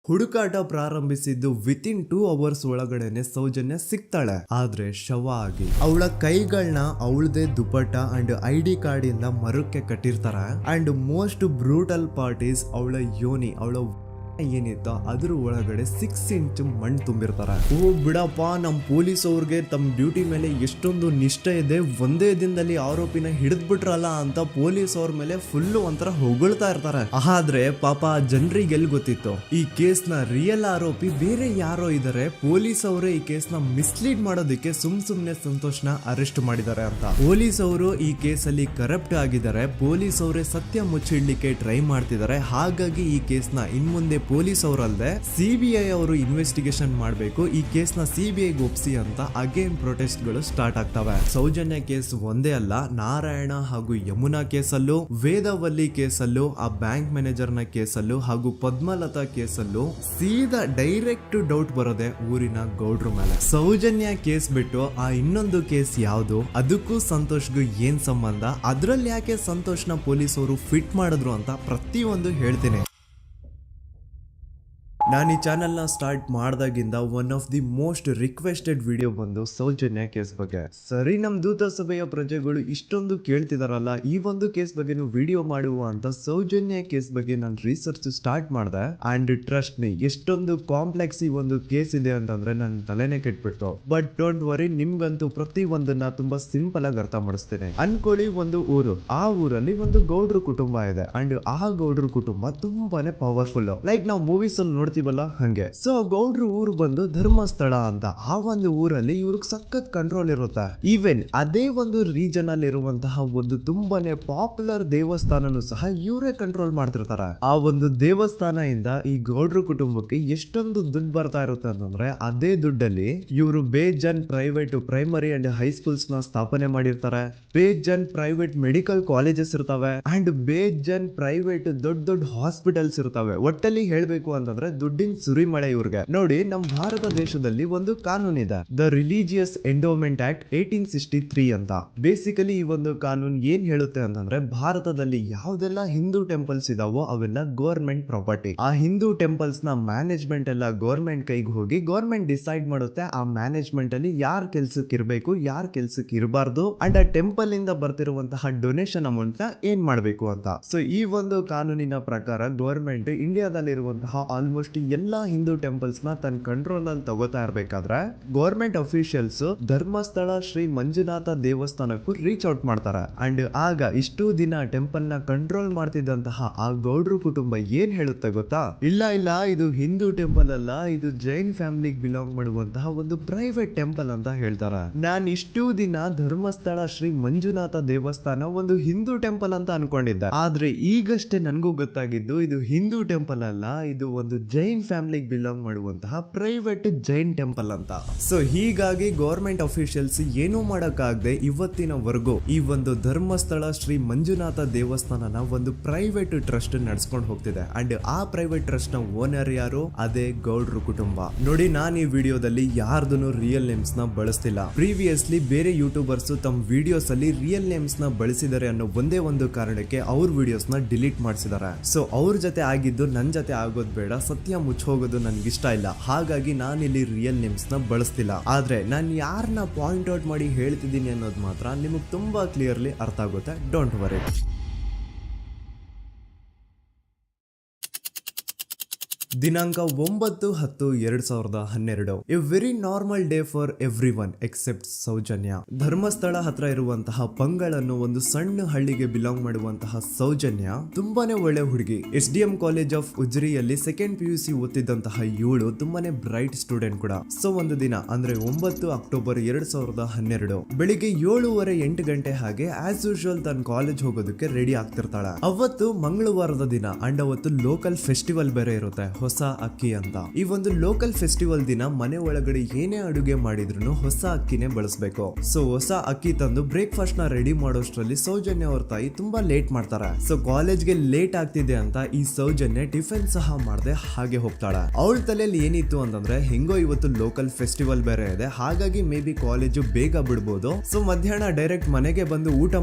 ಹುಡುಕಾಟ ಪ್ರಾರಂಭಿಸಿದ್ದು within 2 hours ಒಳಗಡೆನೆ ಸೌಜನ್ಯ ಸಿಗ್ತಾಳೆ, ಆದ್ರೆ ಶವ ಆಗಿ. ಅವಳ ಕೈಗಳನ್ನ ಅವಳದೇ ದುಪಟ್ಟ ಅಂಡ್ ID ಕಾರ್ಡ್ ಇಂದ ಮರಕ್ಕೆ ಕಟ್ಟಿರ್ತಾರೆ. And most brutal part is ಅವಳ ಯೋನಿ, ಅವಳ ಏನಿತ್ತ ಅದ್ರ ಒಳಗಡೆ 6 ಇಂಚ್ ಮಣ್ಣು ತುಂಬಿರ್ತಾರೆ. ಓ ಬಿಡಪ್ಪ, ನಮ್ ಪೊಲೀಸ್ ಅವ್ರಿಗೆ ತಮ್ಮ ಡ್ಯೂಟಿ ಮೇಲೆ ಎಷ್ಟೊಂದು ನಿಷ್ಠೆ ಇದೆ, ಒಂದೇ ದಿನದಲ್ಲಿ ಆರೋಪಿನ ಹಿಡಿದ್ಬಿಟ್ರಲ್ಲ ಅಂತ ಪೊಲೀಸ್ ಅವ್ರ ಮೇಲೆ ಫುಲ್ ಒಂಥರ ಹೊಗಳ್ತಾ ಇರ್ತಾರೆ. ಆದ್ರೆ ಪಾಪ ಜನರಿಗೆ ಎಲ್ಲಿ ಗೊತ್ತಿತ್ತು ಈ ಕೇಸ್ ನ ರಿಯಲ್ ಆರೋಪಿ ಬೇರೆ ಯಾರೋ ಇದಾರೆ, ಪೊಲೀಸ್ ಅವರೇ ಈ ಕೇಸ್ ನ ಮಿಸ್ಲೀಡ್ ಮಾಡೋದಕ್ಕೆ ಸುಮ್ನೆ ಸಂತೋಷ್ನ ಅರೆಸ್ಟ್ ಮಾಡಿದ್ದಾರೆ ಅಂತ. ಪೊಲೀಸ್ ಅವರು ಈ ಕೇಸ್ ಅಲ್ಲಿ ಕರಪ್ಟ್ ಆಗಿದ್ದಾರೆ, ಪೊಲೀಸ್ ಅವರೇ ಸತ್ಯ ಮುಚ್ಚಿಡ್ಲಿಕ್ಕೆ ಟ್ರೈ ಮಾಡ್ತಿದ್ದಾರೆ. ಹಾಗಾಗಿ ಈ ಕೇಸ್ ನ ಇನ್ಮುಂದೆ ಪೊಲೀಸ್ ಅವರಲ್ಲದೆ CBI ಅವರು ಇನ್ವೆಸ್ಟಿಗೇಷನ್ ಮಾಡಬೇಕು, ಈ ಕೇಸ್ ನ CBI ಒಪ್ಸಿ ಅಂತ ಅಗೇನ್ ಪ್ರೊಟೆಸ್ಟ್ ಗಳು ಸ್ಟಾರ್ಟ್ ಆಗ್ತವೆ. ಸೌಜನ್ಯ ಕೇಸ್ ಒಂದೇ ಅಲ್ಲ, ನಾರಾಯಣ ಹಾಗೂ ಯಮುನಾ ಕೇಸಲ್ಲೂ, ವೇದವಲ್ಲಿ ಕೇಸಲ್ಲೂ, ಆ ಬ್ಯಾಂಕ್ ಮ್ಯಾನೇಜರ್ ನ ಕೇಸಲ್ಲೂ ಹಾಗೂ ಪದ್ಮಲತಾ ಕೇಸಲ್ಲೂ ಸೀದಾ ಡೈರೆಕ್ಟ್ ಡೌಟ್ ಬರೋದೆ ಊರಿನ ಗೌಡ್ರ ಮೇಲೆ. ಸೌಜನ್ಯ ಕೇಸ್ ಬಿಟ್ಟು ಆ ಇನ್ನೊಂದು ಕೇಸ್ ಯಾವುದು, ಅದಕ್ಕೂ ಸಂತೋಷ್ಗೂ ಏನ್ ಸಂಬಂಧ, ಅದ್ರಲ್ಲಿ ಯಾಕೆ ಸಂತೋಷ್ನ ಪೊಲೀಸ್ ಅವರು ಫಿಟ್ ಮಾಡಿದ್ರು ಅಂತ ಪ್ರತಿಯೊಂದು ಹೇಳ್ತೀನಿ. ನಾನು ಈ ಚಾನೆಲ್ನ ಸ್ಟಾರ್ಟ್ ಮಾಡಿದಾಗಿಂದ one of the most requested video ಬಂದು ಸೌಜನ್ಯ ಕೇಸ್ ಬಗ್ಗೆ. ಸರಿ, ನಮ್ಮ ದೂತ ಸಭೆಯ ಪ್ರಜೆಗಳು ಇಷ್ಟೊಂದು ಕೇಳ್ತಿದಾರಲ್ಲ, ಈ ಒಂದು ಕೇಸ್ ಬಗ್ಗೆ ವಿಡಿಯೋ ಮಾಡುವ ಅಂತ ಸೌಜನ್ಯ ಕೇಸ್ ಬಗ್ಗೆ ನಾನು ರಿಸರ್ಚ್ ಸ್ಟಾರ್ಟ್ ಮಾಡಿದೆ. ಅಂಡ್ ಟ್ರಸ್ಟ್ ಮೀ, ಎಷ್ಟೊಂದು ಕಾಂಪ್ಲೆಕ್ಸ್ ಈ ಒಂದು ಕೇಸ್ ಇದೆ ಅಂತಂದ್ರೆ ನನ್ನ ತಲೆನೇ ಕೆಟ್ಬಿಡ್ತು. ಬಟ್ ಡೋಂಟ್ ವರಿ, ನಿಮ್ಗಂತೂ ಪ್ರತಿ ಒಂದನ್ನ ತುಂಬಾ ಸಿಂಪಲ್ ಆಗಿ ಅರ್ಥ ಮಾಡಿಸ್ತೇನೆ. ಅನ್ಕೊಳ್ಳಿ, ಒಂದು ಊರು, ಆ ಊರಲ್ಲಿ ಒಂದು ಗೌಡ್ರ ಕುಟುಂಬ ಇದೆ. ಅಂಡ್ ಆ ಗೌಡ್ರ ಕುಟುಂಬ ತುಂಬಾನೇ ಪವರ್ಫುಲ್, ಲೈಕ್ ನಾವು ಮೂವೀಸ್ ಅಲ್ಲಿ ನೋಡ್ತೀವಿ ಹಂಗೆ. ಸೊ ಗೌಡ್ರು ಊರು ಬಂದು ಧರ್ಮಸ್ಥಳ ಅಂತ. ಆ ಒಂದು ಊರಲ್ಲಿ ಇವ್ರಿಗೆ ಸಖತ್ ಕಂಟ್ರೋಲ್ ಇರುತ್ತೆ. ಈವನ್ ಅದೇ ಒಂದು ರೀಜನ್ ಅಲ್ಲಿ ಇರುವಂತಹ ಒಂದು ತುಂಬಾನೇ ಪಾಪ್ಯುಲರ್ ದೇವಸ್ಥಾನನು ಸಹ ಇವರೇ ಕಂಟ್ರೋಲ್ ಮಾಡ್ತಿರ್ತಾರೆ. ಆ ಒಂದು ದೇವಸ್ಥಾನ ಇಂದ ಈ ಗೌಡ್ರ ಕುಟುಂಬಕ್ಕೆ ಎಷ್ಟೊಂದು ದುಡ್ಡು ಬರ್ತಾ ಇರುತ್ತೆ ಅಂತಂದ್ರೆ, ಅದೇ ದುಡ್ಡಲ್ಲಿ ಇವರು ಬೇಜನ್ ಪ್ರೈವೇಟ್ ಪ್ರೈಮರಿ ಅಂಡ್ ಹೈಸ್ಕೂಲ್ಸ್ ನ ಸ್ಥಾಪನೆ ಮಾಡಿರ್ತಾರೆ, ಬೇಜನ್ ಪ್ರೈವೇಟ್ ಮೆಡಿಕಲ್ ಕಾಲೇಜಸ್ ಇರ್ತವೆ, ಅಂಡ್ ಬೇಜನ್ ಪ್ರೈವೇಟ್ ದೊಡ್ಡ ದೊಡ್ಡ ಹಾಸ್ಪಿಟಲ್ಸ್ ಇರ್ತವೆ. ಒಟ್ಟಲ್ಲಿ ಹೇಳ್ಬೇಕು ಅಂತಂದ್ರೆ ದುಡ್ಡಿನ ಸುರಿಮಳೆ ಇವ್ರಿಗೆ. ನೋಡಿ, ನಮ್ಮ ಭಾರತ ದೇಶದಲ್ಲಿ ಒಂದು ಕಾನೂನು ಇದೆ, ದ ರಿಲಿಜಿಯಸ್ ಎಂಡೋಮೆಂಟ್ ಆಕ್ಟ್ 1863 ಅಂತ. ಬೇಸಿಕಲಿ ಈ ಒಂದು ಕಾನೂನು ಏನ್ ಹೇಳುತ್ತೆ ಅಂತಂದ್ರೆ, ಭಾರತದಲ್ಲಿ ಯಾವ್ದೆಲ್ಲ ಹಿಂದೂ ಟೆಂಪಲ್ಸ್ ಇದಾವೋ ಅವೆಲ್ಲ ಗವರ್ಮೆಂಟ್ ಪ್ರಾಪರ್ಟಿ. ಆ ಹಿಂದೂ ಟೆಂಪಲ್ಸ್ ನ ಮ್ಯಾನೇಜ್ಮೆಂಟ್ ಎಲ್ಲ ಗವರ್ಮೆಂಟ್ ಕೈಗೆ ಹೋಗಿ ಗವರ್ಮೆಂಟ್ ಡಿಸೈಡ್ ಮಾಡುತ್ತೆ ಆ ಮ್ಯಾನೇಜ್ಮೆಂಟ್ ಅಲ್ಲಿ ಯಾರ್ ಕೆಲ್ಸಕ್ಕೆ ಇರಬೇಕು, ಯಾರ್ ಕೆಲ್ಸಕ್ಕೆ ಇರಬಾರ್ದು, ಅಂಡ್ ಆ ಟೆಂಪಲ್ ಇಂದ ಬರ್ತಿರುವಂತಹ ಡೊನೇಷನ್ ಅಮೌಂಟ್ ನ ಏನ್ ಮಾಡ್ಬೇಕು ಅಂತ. ಸೊ ಈ ಒಂದು ಕಾನೂನಿನ ಪ್ರಕಾರ ಗವರ್ಮೆಂಟ್ ಇಂಡಿಯಾದಲ್ಲಿ ಇರುವಂತಹ ಆಲ್ಮೋಸ್ಟ್ ಎಲ್ಲಾ ಹಿಂದೂ ಟೆಂಪಲ್ಸ್ ನ ತನ್ನ ಕಂಟ್ರೋಲ್ ಅಲ್ಲಿ ತಗೋತಾ ಇರ್ಬೇಕಾದ್ರೆ ಗವರ್ಮೆಂಟ್ ಅಫಿಷಿಯಲ್ಸ್ ಧರ್ಮಸ್ಥಳ ಶ್ರೀ ಮಂಜುನಾಥ ದೇವಸ್ಥಾನಕ್ಕೂ ರೀಚ್ ಔಟ್ ಮಾಡ್ತಾರೆ. ಅಂಡ್ ಆಗ ಇಷ್ಟು ದಿನ ಟೆಂಪಲ್ ನ ಕಂಟ್ರೋಲ್ ಮಾಡ್ತಿದ್ದಂತಹ ಆ ಗೌಡ್ರ ಕುಟುಂಬ ಏನ್ ಹೇಳುತ್ತೆ ಗೊತ್ತಾ, ಇಲ್ಲ ಇದು ಹಿಂದೂ ಟೆಂಪಲ್ ಅಲ್ಲ, ಇದು ಜೈನ್ ಫ್ಯಾಮಿಲಿಗೆ ಬಿಲಾಂಗ್ ಮಾಡುವಂತಹ ಒಂದು ಪ್ರೈವೇಟ್ ಟೆಂಪಲ್ ಅಂತ ಹೇಳ್ತಾರೆ. ನಾನು ಇಷ್ಟು ದಿನ ಧರ್ಮಸ್ಥಳ ಶ್ರೀ ಮಂಜುನಾಥ ದೇವಸ್ಥಾನ ಒಂದು ಹಿಂದೂ ಟೆಂಪಲ್ ಅಂತ ಅನ್ಕೊಂಡಿದ್ದೆ, ಆದ್ರೆ ಈಗಷ್ಟೇ ನನಗೂ ಗೊತ್ತಾಗಿದ್ದು ಇದು ಹಿಂದೂ ಟೆಂಪಲ್ ಅಲ್ಲ, ಇದು ಒಂದು ಜೈನ್ ಫ್ಯಾಮಿಲಿಗೆ ಬಿಲಾಂಗ್ ಮಾಡುವಂತಹ ಪ್ರೈವೇಟ್ ಜೈನ್ ಟೆಂಪಲ್ ಅಂತ. ಸೊ ಹೀಗಾಗಿ ಗವರ್ಮೆಂಟ್ ಅಫಿಷಿಯಲ್ಸ್ ಏನೂ ಮಾಡಕ್ಕಾಗದೆ ಇವತ್ತಿನವರೆಗೂ ಈ ಒಂದು ಧರ್ಮಸ್ಥಳ ಶ್ರೀ ಮಂಜುನಾಥ ದೇವಸ್ಥಾನನ ಒಂದು ಪ್ರೈವೇಟ್ ಟ್ರಸ್ಟ್ ನಡೆಸ್ಕೊಂಡು ಹೋಗ್ತಿದೆ. ಅಂಡ್ ಆ ಪ್ರೈವೇಟ್ ಟ್ರಸ್ಟ್ ನ ಓನರ್ ಯಾರು, ಅದೇ ಗೌಡ್ರ ಕುಟುಂಬ. ನೋಡಿ, ನಾನು ಈ ವಿಡಿಯೋದಲ್ಲಿ ಯಾರ್ದನ್ನು ರಿಯಲ್ ನೇಮ್ಸ್ ನ ಬಳಸ್ತಿಲ್ಲ. ಪ್ರೀವಿಯಸ್ಲಿ ಬೇರೆ ಯೂಟ್ಯೂಬರ್ಸ್ ತಮ್ಮ ವಿಡಿಯೋಸ್ ಅಲ್ಲಿ ರಿಯಲ್ ನೇಮ್ಸ್ ನ ಬಳಸಿದ್ದಾರೆ ಅನ್ನೋ ಒಂದೇ ಒಂದು ಕಾರಣಕ್ಕೆ ಅವ್ರ ವಿಡಿಯೋಸ್ ನ ಡಿಲೀಟ್ ಮಾಡಿಸಿದ್ದಾರೆ. ಸೊ ಅವ್ರ ಜೊತೆ ಆಗಿದ್ದು ನನ್ನ ಜೊತೆ ಆಗೋದು ಬೇಡ, ಸತ್ಯ ಮುಚ್ಚೋಗೋದು ನನ್ಗಿಷ್ಟ ಇಲ್ಲ. ಹಾಗಾಗಿ ನಾನಿಲ್ಲಿ ರಿಯಲ್ ನೇಮ್ಸ್ ನ ಬಳಸ್ತಿಲ್ಲ. ಆದ್ರೆ ನಾನು ಯಾರನ್ನ ಪಾಯಿಂಟ್ ಔಟ್ ಮಾಡಿ ಹೇಳ್ತಿದ್ದೀನಿ ಅನ್ನೋದು ಮಾತ್ರ ನಿಮಗೆ ತುಂಬಾ ಕ್ಲಿಯರ್ಲಿ ಅರ್ಥ ಆಗುತ್ತೆ. Don't worry. ದಿನಾಂಕ 9/10/2012. A very normal day for everyone except Soujanya. Dharmasthala ಹತ್ರ ಇರುವಂತಹ ಪಂಗಳ್ ಅನ್ನೋ ಒಂದು ಸಣ್ಣ ಹಳ್ಳಿಗೆ ಬಿಲಾಂಗ್ ಮಾಡುವಂತಹ ಸೌಜನ್ಯ ತುಂಬಾನೇ ಒಳ್ಳೆ ಹುಡುಗಿ. SDM ಕಾಲೇಜ್ ಆಫ್ ಉಜ್ರಿಯಲ್ಲಿ 2nd PUC ಓದ್ತಿದ್ದಂತಹ ಇವಳು ತುಂಬಾನೇ ಬ್ರೈಟ್ ಸ್ಟೂಡೆಂಟ್ ಕೂಡ. ಸೊ ಒಂದು ದಿನ ಅಂದ್ರೆ 9 ಅಕ್ಟೋಬರ್ 2012 ಬೆಳಿಗ್ಗೆ 7:30-8 ಗಂಟೆ ಹಾಗೆ ಆಸ್ ಯೂಶುವಲ್ ತನ್ನ ಕಾಲೇಜ್ ಹೋಗೋದಕ್ಕೆ ರೆಡಿ ಆಗ್ತಿರ್ತಾಳೆ. ಅವತ್ತು ಮಂಗಳವಾರದ ದಿನ ಅಂಡ್ ಅವತ್ತು ಲೋಕಲ್ ಫೆಸ್ಟಿವಲ್ ಬೇರೆ ಇರುತ್ತೆ, ಹೊಸ ಅಕ್ಕಿ ಅಂತ. ಈ ಒಂದು ಲೋಕಲ್ ಫೆಸ್ಟಿವಲ್ ದಿನ ಮನೆ ಒಳಗಡೆ ಏನೇ ಅಡುಗೆ ಮಾಡಿದ್ರು ಹೊಸ ಅಕ್ಕಿನೇ ಬಳಸಬೇಕು. ಸೊ ಹೊಸ ಅಕ್ಕಿ ತಂದು ಬ್ರೇಕ್ಫಾಸ್ಟ್ ನ ರೆಡಿ ಮಾಡೋಷ್ಟ್ರಲ್ಲಿ ಸೌಜನ್ಯ ಅವ್ರ ತಾಯಿ ತುಂಬಾ ಲೇಟ್ ಮಾಡ್ತಾರೆ. ಸೊ ಕಾಲೇಜ್ಗೆ ಲೇಟ್ ಆಗ್ತಿದೆ ಅಂತ ಈ ಸೌಜನ್ಯ ಟಿಫಿನ್ ಸಹ ಮಾಡದೆ ಹಾಗೆ ಹೋಗ್ತಾಳೆ. ಅವಳ ತಲೆಯಲ್ಲಿ ಏನಿತ್ತು ಅಂತಂದ್ರೆ, ಹೆಂಗೋ ಇವತ್ತು ಲೋಕಲ್ ಫೆಸ್ಟಿವಲ್ ಬೇರೆ ಇದೆ, ಹಾಗಾಗಿ ಮೇ ಬಿ ಕಾಲೇಜು ಬೇಗ ಬಿಡ್ಬೋದು, ಸೊ ಮಧ್ಯಾಹ್ನ ಡೈರೆಕ್ಟ್ ಮನೆಗೆ ಬಂದು ಊಟ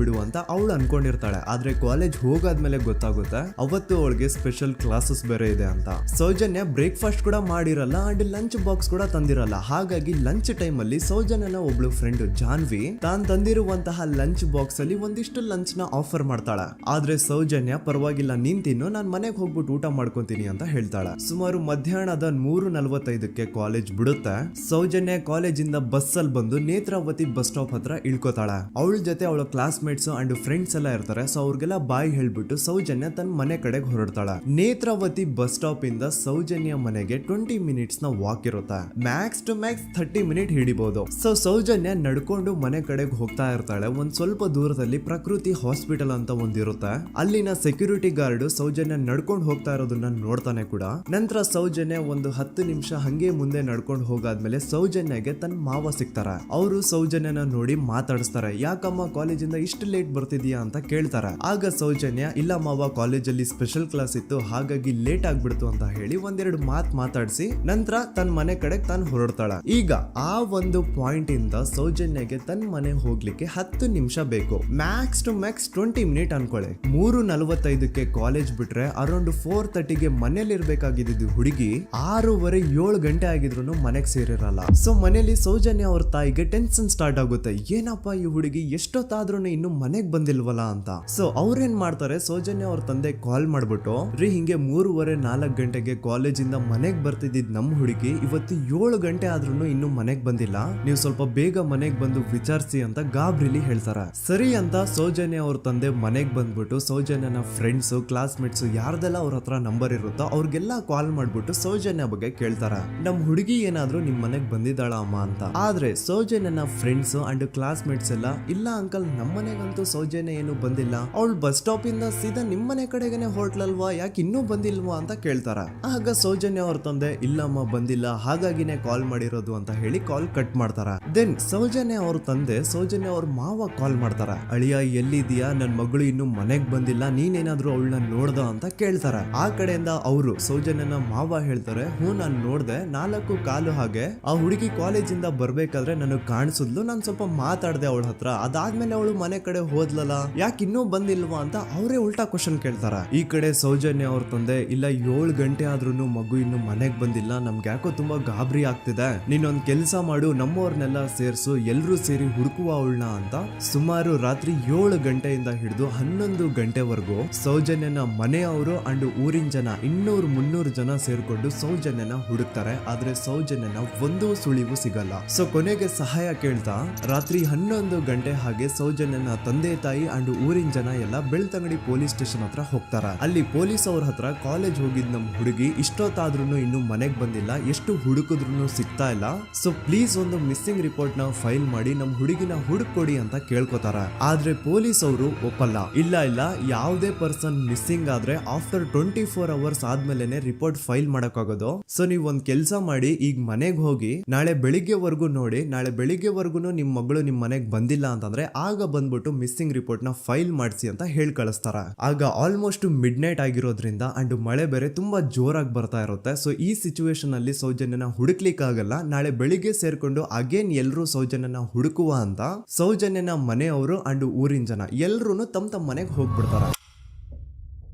ಬಿಡುವ ಅಂತ ಅವಳು ಅನ್ಕೊಂಡಿರ್ತಾಳೆ. ಆದ್ರೆ ಕಾಲೇಜ್ ಹೋಗಾದ್ಮೇಲೆ ಗೊತ್ತಾಗುತ್ತೆ ಅವತ್ತು ಅವಳಿಗೆ ಸ್ಪೆಷಲ್ ಕ್ಲಾಸಸ್ ಬೇರೆ ಇದೆ ಅಂತ. ಸೌಜನ್ಯ ಬ್ರೇಕ್ಫಾಸ್ಟ್ ಕೂಡ ಮಾಡಿರಲ್ಲ ಅಂಡ್ ಲಂಚ್ ಬಾಕ್ಸ್ ಕೂಡ ತಂದಿರಲ್ಲ. ಹಾಗಾಗಿ ಲಂಚ್ ಟೈಮ್ ಅಲ್ಲಿ ಸೌಜನ್ಯನ ಒಬ್ಳು ಫ್ರೆಂಡ್ ಜಾನ್ವಿ ತಾನ್ ತಂದಿರುವಂತಹ ಲಂಚ್ ಬಾಕ್ಸ್ ಅಲ್ಲಿ ಒಂದಿಷ್ಟು ಲಂಚ್ ನ ಆಫರ್ ಮಾಡ್ತಾಳೆ. ಆದ್ರೆ ಸೌಜನ್ಯ ಪರವಾಗಿಲ್ಲ ನೀನ್ ತಿನ್ನು, ನಾನ್ ಮನೆಗೆ ಹೋಗ್ಬಿಟ್ಟು ಊಟ ಮಾಡ್ಕೊಂತೀನಿ ಅಂತ ಹೇಳ್ತಾಳೆ. ಸುಮಾರು ಮಧ್ಯಾಹ್ನದ 3:45ಕ್ಕೆ ಕಾಲೇಜ್ ಬಿಡುತ್ತೆ. ಸೌಜನ್ಯ ಕಾಲೇಜ್ ಇಂದ ಬಸ್ ಅಲ್ಲಿ ಬಂದು ನೇತ್ರಾವತಿ ಬಸ್ ಸ್ಟಾಪ್ ಹತ್ರ ಇಳ್ಕೋತಾಳೆ. ಅವಳ ಜೊತೆ ಅವಳ ಕ್ಲಾಸ್ ಮೇಟ್ಸ್ ಅಂಡ್ ಫ್ರೆಂಡ್ಸ್ ಎಲ್ಲ ಇರ್ತಾರೆ. ಸೊ ಅವ್ರಿಗೆಲ್ಲ ಬಾಯ್ ಹೇಳ್ಬಿಟ್ಟು ಸೌಜನ್ಯ ತನ್ನ ಮನೆ ಕಡೆಗೆ ಹೊರಡ್ತಾಳೆ. ನೇತ್ರಾವತಿ ಬಸ್ ಸ್ಟಾಪ್ ಇಂದ ಸೌಜನ್ಯ ಮನೆಗೆ 20 ಮಿನಿಟ್ಸ್ ನ ವಾಕ್ ಇರುತ್ತೆ. ಮ್ಯಾಕ್ಸ್ ಟು ಮ್ಯಾಕ್ಸ್ 30 ಮಿನಿಟ್ ಹಿಡಿಬಹುದು. ಸೊ ಸೌಜನ್ಯ ನಡ್ಕೊಂಡು ಮನೆ ಕಡೆಗೆ ಹೋಗ್ತಾ ಇರ್ತಾಳೆ. ಒಂದ್ ಸ್ವಲ್ಪ ದೂರದಲ್ಲಿ ಪ್ರಕೃತಿ ಹಾಸ್ಪಿಟಲ್ ಅಂತ ಒಂದಿರುತ್ತೆ. ಅಲ್ಲಿನ ಸೆಕ್ಯೂರಿಟಿ ಗಾರ್ಡ್ ಸೌಜನ್ಯ ನಡ್ಕೊಂಡು ಹೋಗ್ತಾ ಇರೋದನ್ನ ನೋಡ್ತಾನೆ ಕೂಡ. ನಂತರ ಸೌಜನ್ಯ ಒಂದು 10 ನಿಮಿಷ ಹಂಗೆ ಮುಂದೆ ನಡ್ಕೊಂಡು ಹೋಗಾದ್ಮೇಲೆ ಸೌಜನ್ಯಗೆ ತನ್ನ ಮಾವ ಸಿಗ್ತಾರೆ. ಅವರು ಸೌಜನ್ಯನ ನೋಡಿ ಮಾತಾಡಿಸ್ತಾರೆ. ಯಾಕಮ್ಮ ಕಾಲೇಜಿಂದ ಇಷ್ಟು ಲೇಟ್ ಬರ್ತಿದ್ಯಾ ಅಂತ ಕೇಳ್ತಾರೆ. ಆಗ ಸೌಜನ್ಯ ಇಲ್ಲ ಮಾವ, ಕಾಲೇಜಲ್ಲಿ ಸ್ಪೆಷಲ್ ಕ್ಲಾಸ್ ಇತ್ತು ಹಾಗಾಗಿ ಲೇಟ್ ಆಗ್ಬಿಡ್ತು ಅಂತ ಹೇಳಿ ಒಂದೆರಡು ಮಾತಾಡಿಸಿ ನಂತರ ತನ್ನ ಮನೆ ಕಡೆ ತಾನು ಹೊರಡ್ತಾಳೆ. ಈಗ ಆ ಒಂದು ಪಾಯಿಂಟ್ ಇಂದ ಸೌಜನ್ಯಗೆ ತನ್ನ ಮನೆ ಹೋಗ್ಲಿಕ್ಕೆ 10 ನಿಮಿಷ ಬೇಕು. ಮ್ಯಾಕ್ಸ್ ಟು ಮ್ಯಾಕ್ಸ್ 20 ಮಿನಿಟ್ ಅನ್ಕೊಳ್ಳಿ. 3:45ಕ್ಕೆ ಕಾಲೇಜ್ ಬಿಟ್ರೆ ಅರೌಂಡ್ 4:30ಗೆ ಮನೇಲಿ ಇರ್ಬೇಕಾಗಿದ್ದು ಹುಡುಗಿ 6:30 ಗಂಟೆ ಆಗಿದ್ರು ಮನೆಗೆ ಸೇರಿರಲ್ಲ. ಸೊ ಮನೇಲಿ ಸೌಜನ್ಯ ಅವ್ರ ತಾಯಿಗೆ ಟೆನ್ಷನ್ ಸ್ಟಾರ್ಟ್ ಆಗುತ್ತೆ. ಏನಪ್ಪಾ ಈ ಹುಡುಗಿ ಎಷ್ಟೊತ್ತಾದ್ರೂ ಇನ್ನು ಮನೆಗ್ ಬಂದಿಲ್ವಲ್ಲ ಅಂತ. ಸೊ ಅವ್ರೇನ್ ಮಾಡ್ತಾರೆ, ಸೌಜನ್ಯ ಅವ್ರ ತಂದೆ ಕಾಲ್ ಮಾಡ್ಬಿಟ್ಟು ರೀ ಹಿಂಗೆ 3:30-4 ಗಂಟೆಗೆ ಕಾಲೇಜಿಂದ ಮನೆಗ್ ಬರ್ತಿದ್ದಿದ್ ನಮ್ ಹುಡುಗಿ ಇವತ್ತು 7 ಗಂಟೆ ಆದ್ರೂ ಇನ್ನು ಮನೆಗ್ ಬಂದಿಲ್ಲ, ನೀವು ಸ್ವಲ್ಪ ಬೇಗ ಮನೆಗ್ ಬಂದು ವಿಚಾರಿಸಿ ಅಂತ ಗಾಬ್ರಿಲಿ ಹೇಳ್ತಾರೆ. ಸರಿ ಅಂತ ಸೌಜನ್ಯ ಅವ್ರ ತಂದೆ ಮನೆಗ್ ಬಂದ್ಬಿಟ್ಟು ಸೌಜನ್ಯನ ಫ್ರೆಂಡ್ಸ್ ಕ್ಲಾಸ್ ಮೇಟ್ಸ್ ಯಾರ್ದೆಲ್ಲ ಅವ್ರ ಹತ್ರ ನಂಬರ್ ಇರುತ್ತೋ ಅವ್ರಿಗೆಲ್ಲ ಕಾಲ್ ಮಾಡ್ಬಿಟ್ಟು ಸೌಜನ್ಯ ಬಗ್ಗೆ ಕೇಳ್ತಾರ. ನಮ್ ಹುಡುಗಿ ಏನಾದ್ರೂ ನಿಮ್ ಮನೆಗ್ ಬಂದಿದ್ದಾಳ ಅಮ್ಮ ಅಂತ. ಆದ್ರೆ ಸೌಜನ್ಯನ ಫ್ರೆಂಡ್ಸ್ ಅಂಡ್ ಕ್ಲಾಸ್ ಮೇಟ್ಸ್ ಎಲ್ಲ ಇಲ್ಲ ಅಂಕಲ್ ನಮ್ಮ ಮನೆಗಂತೂ ಸೌಜನ್ಯ ಏನು ಬಂದಿಲ್ಲ, ಅವಳು ಬಸ್ ಸ್ಟಾಪ್ ಇಂದ ಸೀದಾ ನಿಮ್ ಮನೆ ಕಡೆಗೇನೆ ಹೊರಟ್ಲಲ್ವಾ, ಯಾಕೆ ಇನ್ನೂ ಬಂದಿಲ್ವಾ ಅಂತ ಕೇಳ್ತಾರ. ಆಗ ಸೌಜನ್ಯ ಅವ್ರ ತಂದೆ ಇಲ್ಲಮ್ಮ ಬಂದಿಲ್ಲ ಹಾಗಾಗಿನೇ ಕಾಲ್ ಮಾಡಿರೋದು ಅಂತ ಹೇಳಿ ಕಾಲ್ ಕಟ್ ಮಾಡ್ತಾರ. ದೆನ್ ಸೌಜನ್ಯ ಅವ್ರ ತಂದೆ ಸೌಜನ್ಯ ಅವ್ರ ಮಾವ ಕಾಲ್ ಮಾಡ್ತಾರ. ಅಳಿಯ ಎಲ್ಲಿದ್ಯಾ, ನನ್ ಮಗಳು ಇನ್ನು ಮನೆಗ್ ಬಂದಿಲ್ಲ, ನೀನೇನಾದ್ರೂ ಅವಳನ್ನ ನೋಡ್ದ ಅಂತ ಕೇಳ್ತಾರ. ಆ ಕಡೆಯಿಂದ ಅವರು ಸೌಜನ್ಯನ ಮಾವ ಹೇಳ್ತಾರೆ, ಹ್ಞೂ ನಾನ್ ನೋಡ್ದೆ, 4:15 ಹಾಗೆ ಆ ಹುಡುಗಿ ಕಾಲೇಜಿಂದ ಬರ್ಬೇಕಾದ್ರೆ ನನಗ್ ಕಾಣಿಸಿದ್ಲು, ನಾನ್ ಸ್ವಲ್ಪ ಮಾತಾಡ್ದೆ ಅವಳ ಹತ್ರ, ಅದಾದ್ಮೇಲೆ ಅವಳು ಮನೆ ಕಡೆ ಹೋದ್ಲಲ್ಲ, ಯಾಕೆ ಇನ್ನೂ ಬಂದಿಲ್ವಾ ಅಂತ ಅವರೇ ಉಲ್ಟಾ ಕ್ವಶನ್ ಕೇಳ್ತಾರ. ಈ ಕಡೆ ಸೌಜನ್ಯ ಅವ್ರ ತಂದೆ ಇಲ್ಲ 7 ಗಂಟೆ ಆದ್ರೂ ಮಗು ಇನ್ನು ಮನೆಗ್ ಬಂದಿಲ್ಲ, ನಮ್ಗೆ ಯಾಕೋ ತುಂಬಾ ಗಾಬರಿ ಆಗ್ತಿದೆ, ನೀನೊಂದ್ ಕೆಲ್ಸ ಮಾಡು, ನಮ್ಮವ್ರನ್ನೆಲ್ಲ ಸೇರ್ಸು, ಎಲ್ರೂ ಸೇರಿ ಹುಡುಕುವ ಅವಳನ್ನ ಅಂತ ಸುಮಾರು ರಾತ್ರಿ 7 ಗಂಟೆಯಿಂದ ಹಿಡಿದು 11 ಗಂಟೆವರೆಗೂ ಸೌಜನ್ಯನ ಮನೆಯವರು ಅಂಡ್ ಊರಿನ ಜನ 200-300 ಜನ ಸೇರ್ಕೊಂಡು ಸೌಜನ್ಯನ ಹುಡುಕ್ತಾರೆ. ಆದ್ರೆ ಸೌಜನ್ಯನ ಒಂದು ಸುಳಿವು ಸಿಗಲ್ಲ. ಸೊ ಕೊನೆಗೆ ಸಹಾಯ ಕೇಳ್ತಾ ರಾತ್ರಿ 11 ಗಂಟೆ ಹಾಗೆ ಸೌಜನ್ಯನ ತಂದೆ ತಾಯಿ ಅಂಡ್ ಊರಿನ ಜನ ಎಲ್ಲ ಬೆಳ್ತಂಗಡಿ ಪೊಲೀಸ್ ಸ್ಟೇಷನ್ ಹತ್ರ ಹೋಗ್ತಾರ. ಅಲ್ಲಿ ಪೊಲೀಸ್ ಅವ್ರ ಹತ್ರ ಕಾಲೇಜ್ ಹೋಗಿದ್ ನಮ್ ಹುಡುಗಿ ಇಷ್ಟೊತ್ತಾದ್ರೂ ಇನ್ನು ಮನೆಗ್ ಬಂದಿಲ್ಲ, ಎಷ್ಟು ಹುಡುಕಿದ್ರು ಸಿಗ್ತಾ ಇಲ್ಲ, ಸೊ ಪ್ಲೀಸ್ ಒಂದು ಮಿಸ್ಸಿಂಗ್ ರಿಪೋರ್ಟ್ ನ ಫೈಲ್ ಮಾಡಿ ನಮ್ ಹುಡುಗಿನ ಹುಡುಕೊಡಿ ಅಂತ ಕೇಳ್ಕೊತಾರ. ಆದ್ರೆ ಪೊಲೀಸ್ ಅವರು ಒಪ್ಪಲ್ಲ. ಇಲ್ಲ ಯಾವುದೇ ಪರ್ಸನ್ ಮಿಸ್ಸಿಂಗ್ ಆದ್ರೆ ಆಫ್ಟರ್ 24 ಅವರ್ಸ್ ಆದ್ಮೇಲೆನೆ ರಿಪೋರ್ಟ್ ಫೈಲ್ ಮಾಡಕ್ಕಾಗೋದು. ಸೊ ನೀವ್ ಒಂದ್ ಕೆಲ್ಸ ಮಾಡಿ, ಈಗ ಮನೆಗ್ ಹೋಗಿ ನಾಳೆ ಬೆಳಿಗ್ಗೆವರೆಗೂ ನೋಡಿ, ನಾಳೆ ಬೆಳಿಗ್ಗೆವರೆಗೂ ನಿಮ್ ಮಗಳು ನಿಮ್ ಮನೆಗ್ ಬಂದಿಲ್ಲ ಅಂತಂದ್ರೆ ಆಗ ಬಂದ್ಬಿಟ್ಟು ಮಿಸ್ಸಿಂಗ್ ರಿಪೋರ್ಟ್ ನ ಫೈಲ್ ಮಾಡಿಸಿ ಅಂತ ಹೇಳಿ ಕಳಿಸ್ತಾರ. ಆಗ ಆಲ್ಮೋಸ್ಟ್ ಮಿಡ್ ನೈಟ್ ಆಗಿರೋದ್ರಿಂದ ಅಂಡ್ ಮಳೆ ಬೇರೆ ತುಂಬಾ ಜೋರಾಗಿ ಬರ್ತಾ ಇರುತ್ತೆ. ಸೊ ಈ ಸಿಚುವೇಶನ್ ಅಲ್ಲಿ ಸೌಜನ್ಯನ ಹುಡುಕ್ಲಿಕ್ಕೆ ಆಗಲ್ಲ. ನಾಳೆ ಬೆಳಿಗ್ಗೆ ಸೇರ್ಕೊಂಡು ಅಗೇನ್ ಎಲ್ರು ಸೌಜನ್ಯನ ಹುಡುಕುವ ಅಂತ ಸೌಜನ್ಯನ ಮನೆಯವರು ಅಂಡ್ ಊರಿನ ಜನ ಎಲ್ರು ತಮ್ಮ ಮನೆಗೆ ಹೋಗ್ಬಿಡ್ತಾರ.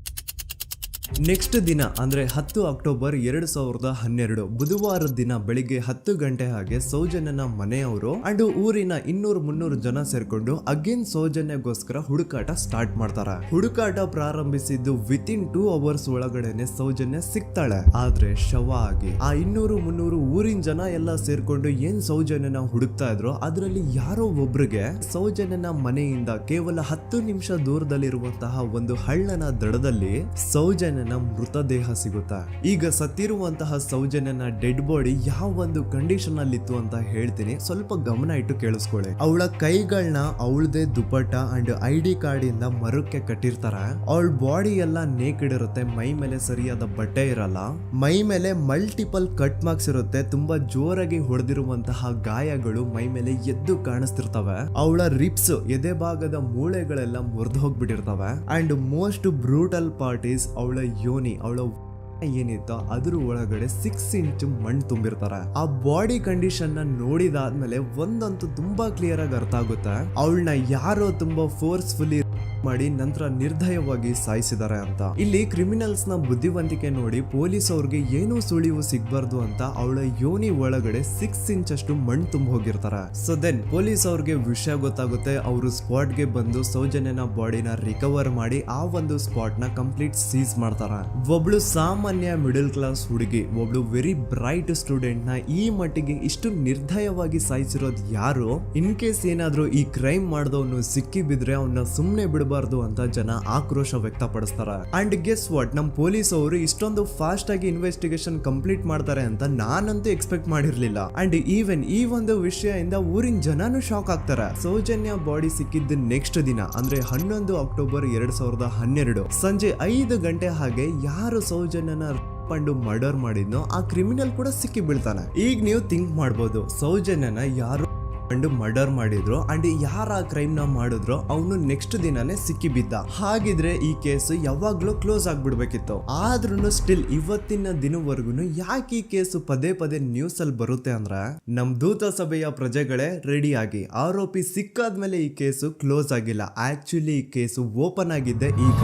ನೆಕ್ಸ್ಟ್ ದಿನ ಅಂದ್ರೆ 10 ಅಕ್ಟೋಬರ್ 2012 ಬುಧವಾರದ ದಿನ ಬೆಳಿಗ್ಗೆ 10 ಗಂಟೆ ಹಾಗೆ ಸೌಜನ್ಯನ ಮನೆಯವರು ಅಂಡ್ ಊರಿನ 200-300 ಜನ ಸೇರ್ಕೊಂಡು ಅಗೇನ್ ಸೌಜನ್ಯಗೋಸ್ಕರ ಹುಡುಕಾಟ ಸ್ಟಾರ್ಟ್ ಮಾಡ್ತಾರ. ಹುಡುಕಾಟ ಪ್ರಾರಂಭಿಸಿದ್ದು ವಿತಿನ್ 2 ಅವರ್ಸ್ ಒಳಗಡೆನೆ ಸೌಜನ್ಯ ಸಿಗ್ತಾಳೆ. ಆದ್ರೆ ಶವ ಆಗಿ ಆ 200-300 ಊರಿನ ಜನ ಎಲ್ಲ ಸೇರ್ಕೊಂಡು ಏನ್ ಸೌಜನ್ಯನ ಹುಡುಕ್ತಾ ಇದ್ರು ಅದರಲ್ಲಿ ಯಾರೋ ಒಬ್ರಿಗೆ ಸೌಜನ್ಯನ ಮನೆಯಿಂದ ಕೇವಲ 10 ನಿಮಿಷ ದೂರದಲ್ಲಿರುವಂತಹ ಒಂದು ಹಳ್ಳನ ದಡದಲ್ಲಿ ಸೌಜನ್ಯನ ಮೃತದೇಹ ಸಿಗುತ್ತಾ. ಈಗ ಸತ್ತಿರುವಂತಹ ಸೌಜನ್ಯನ ಡೆಡ್ ಬಾಡಿ ಯಾವ ಒಂದು ಕಂಡೀಷನ್ ಅಲ್ಲಿ ಇತ್ತು ಅಂತ ಹೇಳ್ತೀನಿ, ಸ್ವಲ್ಪ ಗಮನ ಇಟ್ಟು ಕೇಳಿಸ್ಕೊಳ್ಳಿ. ಅವಳ ಕೈಗಳನ್ನ ಅವಳದೇ ದುಪಟ್ಟ ಅಂಡ್ ID ಕಾರ್ಡ್ ಇಂದ ಮರಕ್ಕೆ ಕಟ್ಟಿರ್ತಾರ. ಅವಳ ಬಾಡಿ ಎಲ್ಲ ನೇಕೆಡ್ ಇರುತ್ತೆ, ಮೈ ಮೇಲೆ ಸರಿಯಾದ ಬಟ್ಟೆ ಇರಲ್ಲ, ಮೈ ಮೇಲೆ ಮಲ್ಟಿಪಲ್ ಕಟ್ ಮಾರ್ಕ್ಸ್ ಇರುತ್ತೆ, ತುಂಬಾ ಜೋರಾಗಿ ಹೊಡೆದಿರುವಂತಹ ಗಾಯಗಳು ಮೈ ಮೇಲೆ ಎದ್ದು ಕಾಣಿಸ್ತಿರ್ತವೆ. ಅವಳ ರಿಪ್ಸ್ ಎದೆ ಭಾಗದ ಮೂಳೆಗಳೆಲ್ಲ ಮುರಿದು ಹೋಗ್ಬಿಟ್ಟಿರ್ತವೆ. And most brutal part is ಅವಳ ಯೋನಿ, ಅವಳ ಏನಿತ್ತು ಅದ್ರ ಒಳಗಡೆ 6 ಇಂಚ್ ಮಣ್ಣು ತುಂಬಿರ್ತಾರೆ. ಆ ಬಾಡಿ ಕಂಡೀಷನ್ ನ ನೋಡಿದಾದ್ಮೇಲೆ ಒಂದಂತೂ ತುಂಬಾ ಕ್ಲಿಯರ್ ಆಗಿ ಅರ್ಥ ಆಗುತ್ತೆ, ಅವಳನ್ನ ಯಾರೋ ತುಂಬಾ ಫೋರ್ಸ್ಫುಲಿ ಮಾಡಿ ನಂತರ ನಿರ್ದಯವಾಗಿ ಸಾಯಿಸಿದ್ದಾರೆ ಅಂತ. ಇಲ್ಲಿ ಕ್ರಿಮಿನಲ್ಸ್ ನ ಬುದ್ಧಿವಂತಿಕೆ ನೋಡಿ ಪೊಲೀಸ್ ಅವ್ರಿಗೆ ಏನೂ ಸುಳಿವು ಸಿಗ್ಬಾರ್ದು ಅಂತ ಅವಳ ಯೋನಿ ಒಳಗಡೆ 6 ಇಂಚ್ ಅಷ್ಟು ಮಣ್ಣು ತುಂಬ ಹೋಗಿರ್ತಾರೆ. ಸೊ ದೆನ್ ಪೊಲೀಸ್ ಅವ್ರಿಗೆ ವಿಷಯ ಗೊತ್ತಾಗುತ್ತೆ. ಅವರು ಸ್ಪಾಟ್ ಗೆ ಬಂದು ಸೌಜನ್ಯನ ಬಾಡಿನ ರಿಕವರ್ ಮಾಡಿ ಆ ಒಂದು ಸ್ಪಾಟ್ ನ ಕಂಪ್ಲೀಟ್ ಸೀಸ್ ಮಾಡ್ತಾರೆ. ಒಬ್ಳು ಸಾಮಾನ್ಯ ಮಿಡಲ್ ಕ್ಲಾಸ್ ಹುಡುಗಿ, ಒಬ್ಳು ವೆರಿ ಬ್ರೈಟ್ ಸ್ಟೂಡೆಂಟ್ ನ ಈ ಮಟ್ಟಿಗೆ ಇಷ್ಟು ನಿರ್ದಯವಾಗಿ ಸಾಯಿಸಿರೋದು ಯಾರು? ಇನ್ ಕೇಸ್ ಏನಾದ್ರೂ ಈ ಕ್ರೈಮ್ ಮಾಡಿದವನು ಸಿಕ್ಕಿ ಬಿದ್ರೆ ಅವನ್ನ ಸುಮ್ನೆ ಬಿಡಬಾರ್ದು ಅಂತ ಜನ ಆಕ್ರೋಶ ವ್ಯಕ್ತಪಡಿಸ್ತಾರೆ. ಅಂಡ್ ಗೆಸ್ ವಾಟ್, ನಮ್ ಪೊಲೀಸ್ ಅವರು ಇಷ್ಟೊಂದು ಫಾಸ್ಟ್ ಆಗಿ ಇನ್ವೆಸ್ಟಿಗೇಷನ್ ಕಂಪ್ಲೀಟ್ ಮಾಡ್ತಾರೆ ಅಂತ ನಾನಂತೂ ಎಕ್ಸ್ಪೆಕ್ಟ್ ಮಾಡಿರ್ಲಿಲ್ಲ. ಅಂಡ್ ಈವನ್ ಈ ಒಂದು ವಿಷಯದಿಂದ ಊರಿನ ಜನನು ಶಾಕ್ ಆಗ್ತಾರೆ. ಸೌಜನ್ಯ ಬಾಡಿ ಸಿಕ್ಕಿದ್ದ ನೆಕ್ಸ್ಟ್ ದಿನ ಅಂದ್ರೆ 11 ಅಕ್ಟೋಬರ್ 2012 ಸಂಜೆ 5 ಗಂಟೆ ಹಾಗೆ ಯಾರು ಸೌಜನ್ಯನ ಪಂಡು ಮರ್ಡರ್ ಮಾಡಿದ್ನೋ ಆ ಕ್ರಿಮಿನಲ್ ಕೂಡ ಸಿಕ್ಕಿ ಬೀಳ್ತಾನೆ. ಈಗ ನೀವು ಥಿಂಕ್ ಮಾಡ್ಬೋದು, ಸೌಜನ್ಯನ ಯಾರು ಮರ್ಡರ್ ಮಾಡಿದ್ರು ಅಂಡ್ ಯಾರ ಕ್ರೈಮ್ ನ ಮಾಡಿದ್ರು ಅವನು ನೆಕ್ಸ್ಟ್ ದಿನಾನೇ ಸಿಕ್ಕಿ ಬಿದ್ದ. ಹಾಗಿದ್ರೆ ಈ ಕೇಸ್ ಯಾವಾಗ್ಲೂ ಕ್ಲೋಸ್ ಆಗ್ಬಿಡ್ಬೇಕಿತ್ತು. ಆದ್ರೂ ಸ್ಟಿಲ್ ಇವತ್ತಿನ ದಿನವರೆಗೂ ಯಾಕೆ ಈ ಕೇಸ್ ಪದೇ ಪದೇ ನ್ಯೂಸ್ ಅಲ್ಲಿ ಬರುತ್ತೆ ಅಂದ್ರೆ, ನಮ್ ದೂತ ಸಭೆಯ ಪ್ರಜೆಗಳೇ ರೆಡಿ ಆಗಿ, ಆರೋಪಿ ಸಿಕ್ಕಾದ್ಮೇಲೆ ಈ ಕೇಸು ಕ್ಲೋಸ್ ಆಗಿಲ್ಲ. ಆಕ್ಚುಲಿ ಈ ಕೇಸು ಓಪನ್ ಆಗಿದ್ದೆ ಈಗ.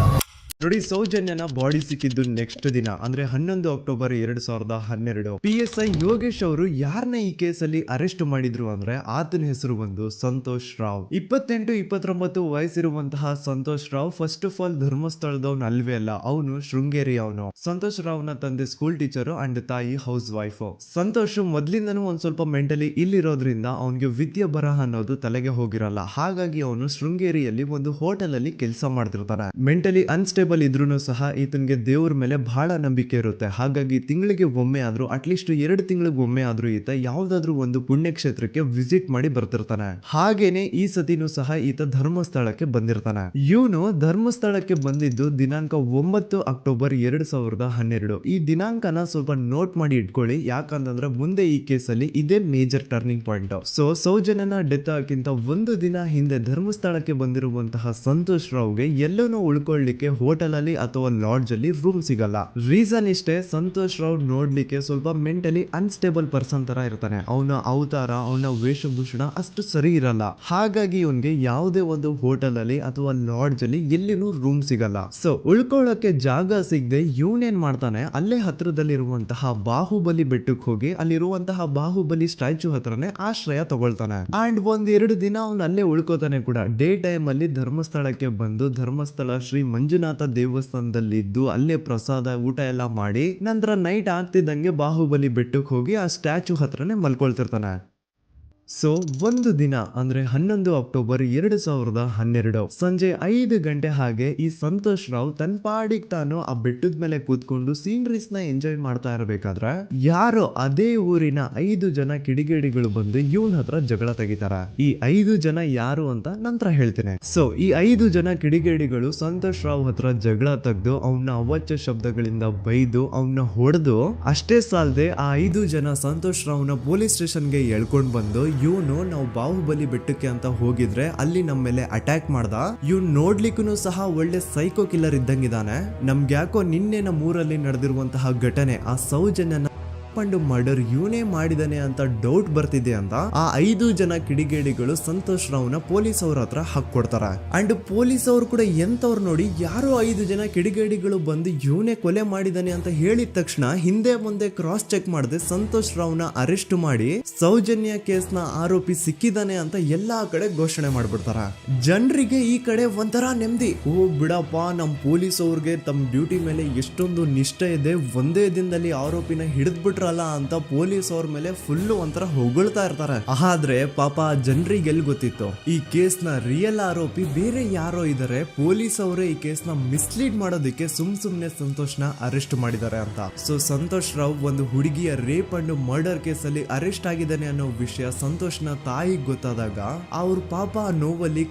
ನೋಡಿ, ಸೌಜನ್ಯನ ಬಾಡಿ ಸಿಕ್ಕಿದ್ದು ನೆಕ್ಸ್ಟ್ ದಿನ ಅಂದ್ರೆ 11 ಅಕ್ಟೋಬರ್ 2012. PSI ಯೋಗೇಶ್ ಅವರು ಯಾರನ್ನ ಈ ಕೇಸಲ್ಲಿ ಅರೆಸ್ಟ್ ಮಾಡಿದ್ರು ಅಂದ್ರೆ ಆತನ ಹೆಸರು ಬಂದು ಸಂತೋಷ್ ರಾವ್. 28-29 ವಯಸ್ಸಿರುವಂತಹ Santosh Rao first of all ಧರ್ಮಸ್ಥಳದವನು ಅಲ್ವೇ ಅಲ್ಲ, ಅವನು ಶೃಂಗೇರಿ ಅವನು. ಸಂತೋಷ್ ರಾವ್ ನ ತಂದೆ ಸ್ಕೂಲ್ ಟೀಚರ್ ಅಂಡ್ ತಾಯಿ ಹೌಸ್ ವೈಫ್. ಸಂತೋಷ್ ಮೊದ್ಲಿಂದನೂ ಒಂದ್ ಸ್ವಲ್ಪ ಮೆಂಟಲಿ ಇಲ್ಲಿರೋದ್ರಿಂದ ಅವನಿಗೆ ವಿದ್ಯೆ ಬರಹ ಅನ್ನೋದು ತಲೆಗೆ ಹೋಗಿರಲ್ಲ. ಹಾಗಾಗಿ ಅವನು ಶೃಂಗೇರಿಯಲ್ಲಿ ಒಂದು ಹೋಟೆಲ್ ಅಲ್ಲಿ ಕೆಲಸ ಮಾಡ್ತಿರ್ತಾನೆ. ಮೆಂಟಲಿ ಅನ್ಸ್ಟೇಬಲ್ ಇದ್ರೂ ಸಹ ಈತನಿಗೆ ದೇವ್ರ ಮೇಲೆ ಬಹಳ ನಂಬಿಕೆ ಇರುತ್ತೆ. ಹಾಗಾಗಿ ತಿಂಗಳಿಗೆ ಒಮ್ಮೆ ಆದ್ರೂ, ಅಟ್ಲೀಸ್ಟ್ 2 ತಿಂಗಳಿಗೆ ಒಮ್ಮೆ ಆದ್ರೂ ಈತ ಯಾವ್ದಾದ್ರು ಒಂದು ಪುಣ್ಯಕ್ಷೇತ್ರಕ್ಕೆ ವಿಸಿಟ್ ಮಾಡಿ ಬರ್ತಿರ್ತಾನೆ. ಹಾಗೇನೆ ಈ ಸತಿನೂ ಸಹ ಈತ ಧರ್ಮಸ್ಥಳಕ್ಕೆ ಬಂದಿರ್ತಾನೆ. ಇವನು ಧರ್ಮಸ್ಥಳಕ್ಕೆ ಬಂದಿದ್ದು ದಿನಾಂಕ 9 ಅಕ್ಟೋಬರ್ 2012. ಈ ದಿನಾಂಕನ ಸ್ವಲ್ಪ ನೋಟ್ ಮಾಡಿ ಇಟ್ಕೊಳ್ಳಿ, ಯಾಕಂತಂದ್ರೆ ಮುಂದೆ ಈ ಕೇಸಲ್ಲಿ ಇದೇ ಮೇಜರ್ ಟರ್ನಿಂಗ್ ಪಾಯಿಂಟ್. ಸೊ ಸೌಜನ್ಯನ ಡೆತ್ ಆಗಿಂತ ಒಂದು ದಿನ ಹಿಂದೆ ಧರ್ಮಸ್ಥಳಕ್ಕೆ ಬಂದಿರುವಂತಹ ಸಂತೋಷ್ ರಾವ್ಗೆ ಎಲ್ಲನೂ ಉಳ್ಕೊಳ್ಳಿಕ್ಕೆ ಹೋಟೆಲ್ ಅಲ್ಲಿ ಅಥವಾ ಲಾಡ್ಜ್ ಅಲ್ಲಿ ರೂಮ್ ಸಿಗಲ್ಲ. ರೀಸನ್ ಇಷ್ಟೇ, ಸಂತೋಷ್ ರಾವ್ ನೋಡ್ಲಿಕ್ಕೆ ಸ್ವಲ್ಪ ಮೆಂಟಲಿ ಅನ್ಸ್ಟೇಬಲ್ ಪರ್ಸನ್ ತರ ಇರ್ತಾನೆ. ಅವನ ಅವತಾರ, ಅವನ ವೇಷಭೂಷಣ ಅಷ್ಟು ಸರಿ ಇರಲ್ಲ. ಹಾಗಾಗಿ ಇವನ್ಗೆ ಯಾವುದೇ ಒಂದು ಹೋಟೆಲ್ ಅಲ್ಲಿ ಅಥವಾ ಲಾಡ್ಜ್ ಅಲ್ಲಿ ಎಲ್ಲಿನೂ ರೂಮ್ ಸಿಗಲ್ಲ. ಸೊ ಉಳ್ಕೊಳ್ಳೋಕೆ ಜಾಗ ಸಿಗದೆ ಇವನೇನ್ ಮಾಡ್ತಾನೆ, ಅಲ್ಲೇ ಹತ್ರದಲ್ಲಿರುವಂತಹ ಬಾಹುಬಲಿ ಬೆಟ್ಟಕ್ಕೆ ಹೋಗಿ ಅಲ್ಲಿರುವಂತಹ ಬಾಹುಬಲಿ ಸ್ಟ್ಯಾಚು ಹತ್ರನೇ ಆಶ್ರಯ ತಗೊಳ್ತಾನೆ. ಅಂಡ್ 1-2 ದಿನ ಅವನು ಅಲ್ಲೇ ಉಳ್ಕೋತಾನೆ ಕೂಡ. ಡೇ ಟೈಮ್ ಅಲ್ಲಿ ಧರ್ಮಸ್ಥಳಕ್ಕೆ ಬಂದು ಧರ್ಮಸ್ಥಳ ಶ್ರೀ ಮಂಜುನಾಥ ದೇವಸ್ಥಾನದಲ್ಲಿದ್ದು ಅಲ್ಲೇ ಪ್ರಸಾದ ಊಟ ಎಲ್ಲ ಮಾಡಿ ನಂತರ ನೈಟ್ ಆಗ್ತಿದ್ದಂಗೆ ಬಾಹುಬಲಿ ಬೆಟ್ಟಕ್ಕೆ ಹೋಗಿ ಆ ಸ್ಟ್ಯಾಚು ಹತ್ರನೇ ಮಲ್ಕೊಳ್ತಿರ್ತಾನೆ. ಸೊ ಒಂದು ದಿನ ಅಂದ್ರೆ 11 ಅಕ್ಟೋಬರ್ 2012 ಸಂಜೆ 5 ಗಂಟೆ ಹಾಗೆ ಈ ಸಂತೋಷ್ ರಾವ್ ತನ್ನ ಪಾಡಿಗೆ ತಾನು ಆ ಬೆಟ್ಟದ ಮೇಲೆ ಕೂತ್ಕೊಂಡು ಸೀನರೀಸ್ ನ ಎಂಜಾಯ್ ಮಾಡ್ತಾ ಇರಬೇಕಾದ್ರೆ ಯಾರೋ ಅದೇ ಊರಿನ 5 ಜನ ಕಿಡಿಗೇಡಿಗಳು ಬಂದು ಇವನ್ ಹತ್ರ ಜಗಳ ತೆಗಿತಾರ. ಈ 5 ಜನ ಯಾರು ಅಂತ ನಂತರ ಹೇಳ್ತೇನೆ. ಸೊ ಈ 5 ಜನ ಕಿಡಿಗೇಡಿಗಳು ಸಂತೋಷ್ ರಾವ್ ಹತ್ರ ಜಗಳ ತೆಗೆದು ಅವನ ಅವಾಚ್ಯ ಶಬ್ದಗಳಿಂದ ಬೈದು ಅವನ್ನ ಹೊಡೆದು, ಅಷ್ಟೇ ಸಾಲದೆ ಆ 5 ಜನ ಸಂತೋಷ್ ರಾವ್ನ ಪೊಲೀಸ್ ಸ್ಟೇಷನ್ಗೆ ಎಳ್ಕೊಂಡ್ ಬಂದು ಇವನು ನಾವು ಬಾಹುಬಲಿ ಬೆಟ್ಟಕ್ಕೆ ಅಂತ ಹೋಗಿದ್ರೆ ಅಲ್ಲಿ ನಮ್ಮ ಮೇಲೆ ಅಟ್ಯಾಕ್ ಮಾಡ್ದ, ಇವ್ನು ನೋಡ್ಲಿಕ್ಕೂ ಸಹ ಒಳ್ಳೆ ಸೈಕೋ ಕಿಲ್ಲರ್ ಇದ್ದಂಗಿದಾನೆ, ನಮ್ಗೆ ಯಾಕೋ ನಿನ್ನೆ ನಮ್ಮೂರಲ್ಲಿ ನಡೆದಿರುವಂತಹ ಘಟನೆ ಆ ಸೌಜನ್ಯನ ಮರ್ಡರ್ ಇವನೇ ಮಾಡಿದಾನೆ ಅಂತ ಡೌಟ್ ಬರ್ತಿದೆ ಅಂತ ಆ 5 ಜನ ಕಿಡಿಗೇಡಿಗಳು ಸಂತೋಷ್ ರಾವ್ನ ಪೊಲೀಸ್ ಅವ್ರ ಹತ್ರ ಹಾಕೊಡ್ತಾರ. ಅಂಡ್ ಪೊಲೀಸ್ ಅವರು ಕೂಡ ಎಂತವ್ರು ನೋಡಿ, ಯಾರೋ 5 ಜನ ಕಿಡಿಗೇಡಿಗಳು ಬಂದು ಇವನೇ ಕೊಲೆ ಮಾಡಿದಾನೆ ಅಂತ ಹೇಳಿದ ತಕ್ಷಣ ಹಿಂದೆ ಮುಂದೆ ಕ್ರಾಸ್ ಚೆಕ್ ಮಾಡದೆ ಸಂತೋಷ್ ರಾವ್ನ ಅರೆಸ್ಟ್ ಮಾಡಿ ಸೌಜನ್ಯ ಕೇಸ್ ನ ಆರೋಪಿ ಸಿಕ್ಕಿದಾನೆ ಅಂತ ಎಲ್ಲಾ ಕಡೆ ಘೋಷಣೆ ಮಾಡ್ಬಿಡ್ತಾರ. ಜನರಿಗೆ ಈ ಕಡೆ ಒಂಥರ ನೆಮ್ಮದಿ, ಓ ಬಿಡಪ್ಪ ನಮ್ ಪೊಲೀಸ್ ಅವ್ರಿಗೆ ತಮ್ಮ ಡ್ಯೂಟಿ ಮೇಲೆ ಎಷ್ಟೊಂದು ನಿಷ್ಠೆ ಇದೆ, ಒಂದೇ ದಿನದಲ್ಲಿ ಆರೋಪಿನ ಹಿಡಿದ್ಬಿಟ್ರ ಅಂತ ಪೊಲೀಸ್ ಅವ್ರ ಮೇಲೆ ಫುಲ್ ಒಂಥರ ಹೊಗಳ್ತಾ ಇರ್ತಾರೆ. ಆದ್ರೆ ಪಾಪ ಜನರಿಗೆ ಎಲ್ಲಿ ಗೊತ್ತಿತ್ತು ಈ ಕೇಸ್ ನ ರಿಯಲ್ ಆರೋಪಿ ಬೇರೆ ಯಾರೋ ಇದಾರೆ, ಪೊಲೀಸ್ ಅವರೇ ಈ ಕೇಸ್ ನ ಮಿಸ್ಲೀಡ್ ಮಾಡೋದಕ್ಕೆ ಸುಮ್ನೆ ಸಂತೋಷ್ ನ ಅರೆಸ್ಟ್ ಮಾಡಿದ್ದಾರೆ ಅಂತ. ಸೊ ಸಂತೋಷ್ ರಾವ್ ಒಂದು ಹುಡುಗಿಯ ರೇಪ್ ಅಂಡ್ ಮರ್ಡರ್ ಕೇಸ್ ಅಲ್ಲಿ ಅರೆಸ್ಟ್ ಆಗಿದ್ದಾನೆ ಅನ್ನೋ ವಿಷಯ ಸಂತೋಷ್ ನ ತಾಯಿಗೆ ಗೊತ್ತಾದಾಗ ಅವ್ರ ಪಾಪ ನೋವಲ್ಲಿ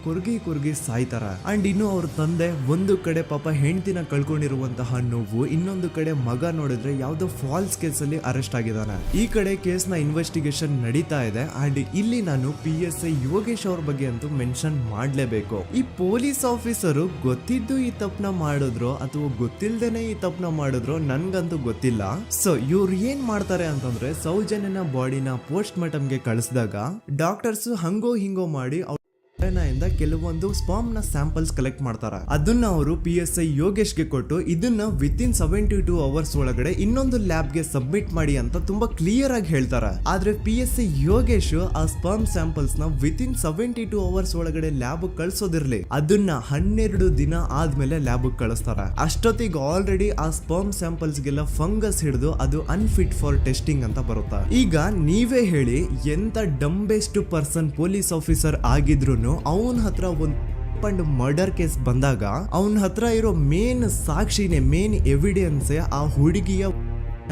ಕೊರ್ಗಿ ಸಾಯ್ತಾರ. ಅಂಡ್ ಇನ್ನು ಅವ್ರ ತಂದೆ ಒಂದು ಕಡೆ ಪಾಪ ಹೆಂಡತಿನ ಕಳ್ಕೊಂಡಿರುವಂತಹ ನೋವು, ಇನ್ನೊಂದು ಕಡೆ ಮಗ ನೋಡಿದ್ರೆ ಯಾವ್ದೋ ಫಾಲ್ಸ್ ಕೇಸ್ ಅಲ್ಲಿ ಅರೆಸ್ಟ್ ಆಗಿದ್ದಾನೆ. ಈ ಕಡೆ ಕೇಸ್ ನ ಇನ್ವೆಸ್ಟಿಗೇಷನ್ ನಡೀತಾ ಇದೆ. ಅಂಡ್ ಇಲ್ಲಿ ನಾನು PSI ಯೋಗೇಶ್ ಅವ್ರ ಬಗ್ಗೆ ಅಂತೂ ಮೆನ್ಷನ್ ಮಾಡ್ಲೇಬೇಕು. ಈ ಪೊಲೀಸ್ ಆಫೀಸರು ಗೊತ್ತಿದ್ದು ಈ ತಪ್ಪನ ಮಾಡಿದ್ರು ಅಥವಾ ಗೊತ್ತಿಲ್ದೇನೆ ಈ ತಪ್ಪನ ಮಾಡಿದ್ರು ನನ್ಗಂತೂ ಗೊತ್ತಿಲ್ಲ. ಸೊ ಇವ್ರು ಏನ್ ಮಾಡ್ತಾರೆ ಅಂತಂದ್ರೆ, ಸೌಜನ್ಯನ ಬಾಡಿನ ಪೋಸ್ಟ್ ಮಾರ್ಟಮ್ಗೆ ಕಳಿಸಿದಾಗ ಡಾಕ್ಟರ್ಸ್ ಹಂಗೋ ಹಿಂಗೋ ಮಾಡಿ ಇಂದ ಕೆಲವೊಂದು ಸ್ಪರ್ಮ್ ನ ಸ್ಯಾಂಪಲ್ಸ್ ಕಲೆಕ್ಟ್ ಮಾಡ್ತಾರೆ. ಅದನ್ನ ಅವರು PSI ಯೋಗೇಶ್ಗೆ ಕೊಟ್ಟು ಇದನ್ನ ವಿತಿನ್ 72 ಅವರ್ಸ್ ಒಳಗಡೆ ಇನ್ನೊಂದು ಲ್ಯಾಬ್ ಗೆ ಸಬ್ಮಿಟ್ ಮಾಡಿ ಅಂತ ತುಂಬಾ ಕ್ಲಿಯರ್ ಆಗಿ ಹೇಳ್ತಾರೆ. ಆದ್ರೆ PSI ಯೋಗೇಶ್ ಆ ಸ್ಪರ್ಮ್ ಸ್ಯಾಂಪಲ್ಸ್ ನ ವಿತಿನ್ 72 ಅವರ್ಸ್ ಒಳಗಡೆ ಲ್ಯಾಬ್ ಕಳ್ಸೋದಿರ್ಲಿ, ಅದನ್ನ 12 ದಿನ ಆದ್ಮೇಲೆ ಲ್ಯಾಬ್ ಕಳಿಸ್ತಾರೆ. ಅಷ್ಟೊತ್ತಿಗೆ ಆಲ್ರೆಡಿ ಆ ಸ್ಪರ್ಮ್ ಸ್ಯಾಂಪಲ್ಸ್ ಗೆಲ್ಲ ಫಂಗಸ್ ಹಿಡಿದು ಅದು ಅನ್ಫಿಟ್ ಫಾರ್ ಟೆಸ್ಟಿಂಗ್ ಅಂತ ಬರುತ್ತೆ. ಈಗ ನೀವೇ ಹೇಳಿ, ಎಂತ ಡಂಬೆಸ್ಟ್ ಪರ್ಸನ್ ಪೊಲೀಸ್ ಆಫೀಸರ್ ಆಗಿದ್ರು ಅವನ ಹತ್ರ ಒಂದು ಮರ್ಡರ್ ಕೇಸ್ ಬಂದಾಗ ಅವನ ಹತ್ರ ಇರೋ ಮೇನ್ ಸಾಕ್ಷಿನೇ, ಮೇನ್ ಎವಿಡೆನ್ಸ್ ಆ ಹುಡುಗಿಯ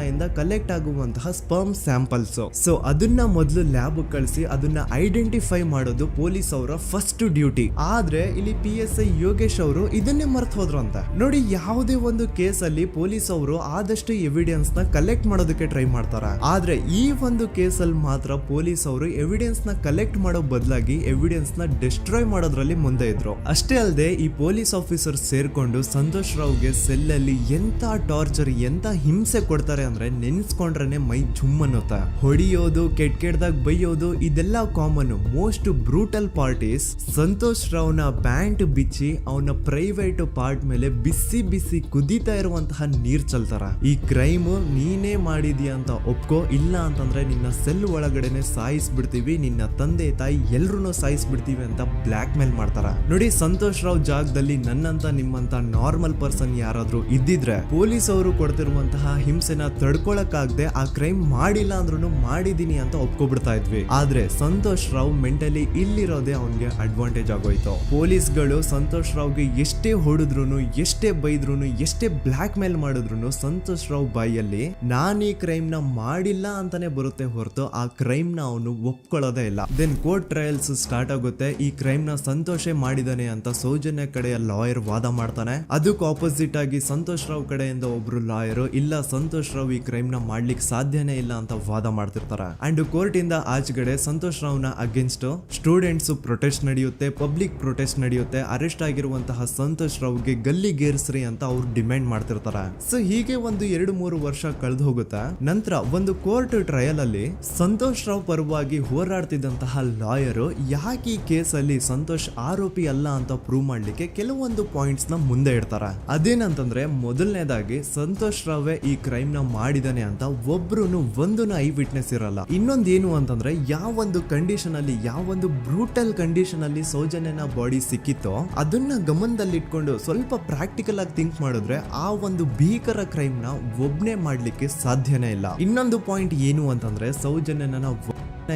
ಇಂದ ಕಲೆಕ್ಟ್ ಆಗುವಂತಹ ಸ್ಪರ್ಮ್ ಸ್ಯಾಂಪಲ್ಸ್. ಸೊ ಅದನ್ನ ಮೊದಲು ಲ್ಯಾಬ್ ಕಳಿಸಿ ಅದನ್ನ ಐಡೆಂಟಿಫೈ ಮಾಡೋದು ಪೊಲೀಸ್ ಅವರ ಫಸ್ಟ್ ಡ್ಯೂಟಿ. ಆದ್ರೆ ಇಲ್ಲಿ PSI ಯೋಗೇಶ್ ಅವರು ಇದನ್ನೇ ಮರ್ತು ಹೋದ್ರು ಅಂತ ನೋಡಿ. ಯಾವುದೇ ಒಂದು ಕೇಸ್ ಅಲ್ಲಿ ಪೊಲೀಸ್ ಅವರು ಆದಷ್ಟು ಎವಿಡೆನ್ಸ್ ನ ಕಲೆಕ್ಟ್ ಮಾಡೋದಕ್ಕೆ ಟ್ರೈ ಮಾಡ್ತಾರೆ. ಆದ್ರೆ ಈ ಒಂದು ಕೇಸ್ ಅಲ್ಲಿ ಮಾತ್ರ ಪೊಲೀಸ್ ಅವರು ಎವಿಡೆನ್ಸ್ ನ ಕಲೆಕ್ಟ್ ಮಾಡೋ ಬದಲಾಗಿ ಎವಿಡೆನ್ಸ್ ನ ಡಿಸ್ಟ್ರಾಯ್ ಮಾಡೋದ್ರಲ್ಲಿ ಮುಂದೆ ಇದ್ರು. ಅಷ್ಟೇ ಅಲ್ಲದೆ ಈ ಪೊಲೀಸ್ ಆಫೀಸರ್ ಸೇರ್ಕೊಂಡು ಸಂತೋಷ್ ರಾವ್ಗೆ ಸೆಲ್ ಅಲ್ಲಿ ಎಂತ ಟಾರ್ಚರ್, ಎಂತ ಹಿಂಸೆ ಕೊಡ್ತಾರೆ ಅಂದ್ರೆ ನೆನ್ಸ್ಕೊಂಡ್ರೆ ಮೈ ಜುಮ್ ಅನ್ನುತ್ತಾ. ಹೊಡಿಯೋದು, ಕೆಟ್ಟದಾಗ ಬೈಯೋದು, ಇದೆಲ್ಲ common. Most brutal parties Santosh ರಾವ್ನ ಪ್ಯಾಂಟ್ ಬಿಚ್ಚಿ ಅವನ ಪ್ರೈವೇಟ್ ಪಾರ್ಟ್ ಮೇಲೆ ಬಿಸಿ ಬಿಸಿ ಕುದೀತಾ ಇರುವಂತಹ ನೀರ್ ಚಲ್ತಾರ. ಈ ಕ್ರೈಮ್ ನೀನೇ ಮಾಡಿದ್ಯಾ ಅಂತ ಒಪ್ಕೋ, ಇಲ್ಲ ಅಂತಂದ್ರೆ ನಿನ್ನ ಸೆಲ್ ಒಳಗಡೆನೆ ಸಾಯಿಸ್ಬಿಡ್ತೀವಿ, ನಿನ್ನ ತಂದೆ ತಾಯಿ ಎಲ್ರು ಸಾಯಿಸ್ಬಿಡ್ತೀವಿ ಅಂತ ಬ್ಲಾಕ್ ಮೇಲ್ ಮಾಡ್ತಾರ. ನೋಡಿ, ಸಂತೋಷ್ ರಾವ್ ಜಾಗದಲ್ಲಿ ನನ್ನಂತ ನಿಮ್ಮಂತ ನಾರ್ಮಲ್ ಪರ್ಸನ್ ಯಾರಾದ್ರೂ ಇದ್ದಿದ್ರೆ ಪೊಲೀಸ್ ಅವರು ಕೊಡ್ತಿರುವಂತಹ ಹಿಂಸೆನ ತಡ್ಕೊಳಕ್ಕಾಗದೆ ಆ ಕ್ರೈಮ್ ಮಾಡಿಲ್ಲ ಅಂದ್ರೂ ಮಾಡಿದೀನಿ ಅಂತ ಒಪ್ಕೊಬಿಡ್ತಾ ಇದ್ವಿ. ಆದ್ರೆ ಸಂತೋಷ್ ರಾವ್ ಮೆಂಟಲಿ ಇಲ್ಲಿರೋದೇ ಅವನ್ಗೆ ಅಡ್ವಾಂಟೇಜ್ ಆಗೋಯ್ತು. ಪೊಲೀಸ್ಗಳು ಸಂತೋಷ್ ರಾವ್ಗೆ ಎಷ್ಟೇ ಹೊಡೆದ್ರು, ಎಷ್ಟೇ ಬೈದ್ರು, ಎಷ್ಟೇ ಬ್ಲಾಕ್ ಮೇಲ್ ಮಾಡಿದ್ರು ಸಂತೋಷ್ ರಾವ್ ಬಾಯಲ್ಲಿ ನಾನ್ ಈ ಕ್ರೈಮ್ ನ ಮಾಡಿಲ್ಲ ಅಂತಾನೆ ಬರುತ್ತೆ ಹೊರತು ಆ ಕ್ರೈಮ್ ನ ಅವನು ಒಪ್ಕೊಳ್ಳೋದೇ ಇಲ್ಲ. ದೆನ್ ಕೋರ್ಟ್ ಟ್ರಯಲ್ಸ್ ಸ್ಟಾರ್ಟ್ ಆಗುತ್ತೆ. ಈ ಕ್ರೈಮ್ ನ ಸಂತೋಷೇ ಮಾಡಿದಾನೆ ಅಂತ ಸೌಜನ್ಯ ಕಡೆಯ ಲಾಯರ್ ವಾದ ಮಾಡ್ತಾನೆ. ಅದಕ್ಕೆ ಆಪೋಸಿಟ್ ಆಗಿ ಸಂತೋಷ್ ರಾವ್ ಕಡೆಯಿಂದ ಒಬ್ರು ಲಾಯರ್ ಇಲ್ಲ, ಸಂತೋಷ್ ರಾವ್ ಈ ಕ್ರೈಮ್ ನ ಮಾಡ್ಲಿಕ್ಕೆ ಸಾಧ್ಯನೇ ಇಲ್ಲ ಅಂತ ವಾದ ಮಾಡ್ತಿರ್ತಾರೆ. ಅಂಡ್ ಕೋರ್ಟ್ ಇಂದ ಆಚೆಗಡೆ ಸಂತೋಷ್ ರಾವ್ ನ ಅಗೇನ್ಸ್ಟ್ ಸ್ಟೂಡೆಂಟ್ಸ್ ಪ್ರೊಟೆಸ್ಟ್ ನಡೆಯುತ್ತೆ, ಪಬ್ಲಿಕ್ ಪ್ರೊಟೆಸ್ಟ್ ನಡೆಯುತ್ತೆ. ಅರೆಸ್ಟ್ ಆಗಿರುವಂತಹ ಸಂತೋಷ್ ರಾವ್ಗೆ ಗಲ್ಲಿಗೇರಿಸ್ರಿ ಅಂತ ಅವ್ರು ಡಿಮ್ಯಾಂಡ್ ಮಾಡ್ತಿರ್ತಾರೆ. ಸೊ ಹೀಗೆ ಒಂದು 2-3 ವರ್ಷ ಕಳೆದು ಹೋಗುತ್ತೆ. ನಂತರ ಒಂದು ಕೋರ್ಟ್ ಟ್ರಯಲ್ ಅಲ್ಲಿ ಸಂತೋಷ್ ರಾವ್ ಪರವಾಗಿ ಹೋರಾಡ್ತಿದ್ದಂತಹ ಲಾಯರ್ ಯಾಕೆ ಈ ಕೇಸ್ ಅಲ್ಲಿ ಸಂತೋಷ್ ಆರೋಪಿ ಅಲ್ಲ ಅಂತ ಪ್ರೂವ್ ಮಾಡ್ಲಿಕ್ಕೆ ಕೆಲವೊಂದು ಪಾಯಿಂಟ್ಸ್ ನ ಮುಂದೆ ಇಡ್ತಾರೆ. ಅದೇನಂತಂದ್ರೆ, ಮೊದಲನೇದಾಗಿ ಸಂತೋಷ್ ರಾವೇ ಈ ಕ್ರೈಮ್ ನ ಮಾಡಿದಾನೆ ಅಂತ ಒಬ್ರು ಒಂದು ಐ ವಿಟ್ನೆಸ್ ಇರಲ್ಲ. ಇನ್ನೊಂದೇನು ಅಂತಂದ್ರೆ, ಯಾವೊಂದು ಕಂಡೀಷನ್ ಅಲ್ಲಿ, ಯಾವೊಂದು ಬ್ರೂಟಲ್ ಕಂಡೀಷನ್ ಅಲ್ಲಿ ಸೌಜನ್ಯನ ಬಾಡಿ ಸಿಕ್ಕಿತ್ತೋ ಅದನ್ನ ಗಮನದಲ್ಲಿಟ್ಕೊಂಡು ಸ್ವಲ್ಪ ಪ್ರಾಕ್ಟಿಕಲ್ ಆಗಿ ಥಿಂಕ್ ಮಾಡಿದ್ರೆ ಆ ಒಂದು ಭೀಕರ ಕ್ರೈಮ್ ನ ಒಬ್ನೇ ಮಾಡ್ಲಿಕ್ಕೆ ಸಾಧ್ಯನೇ ಇಲ್ಲ. ಇನ್ನೊಂದು ಪಾಯಿಂಟ್ ಏನು ಅಂತಂದ್ರೆ, ಸೌಜನ್ಯನ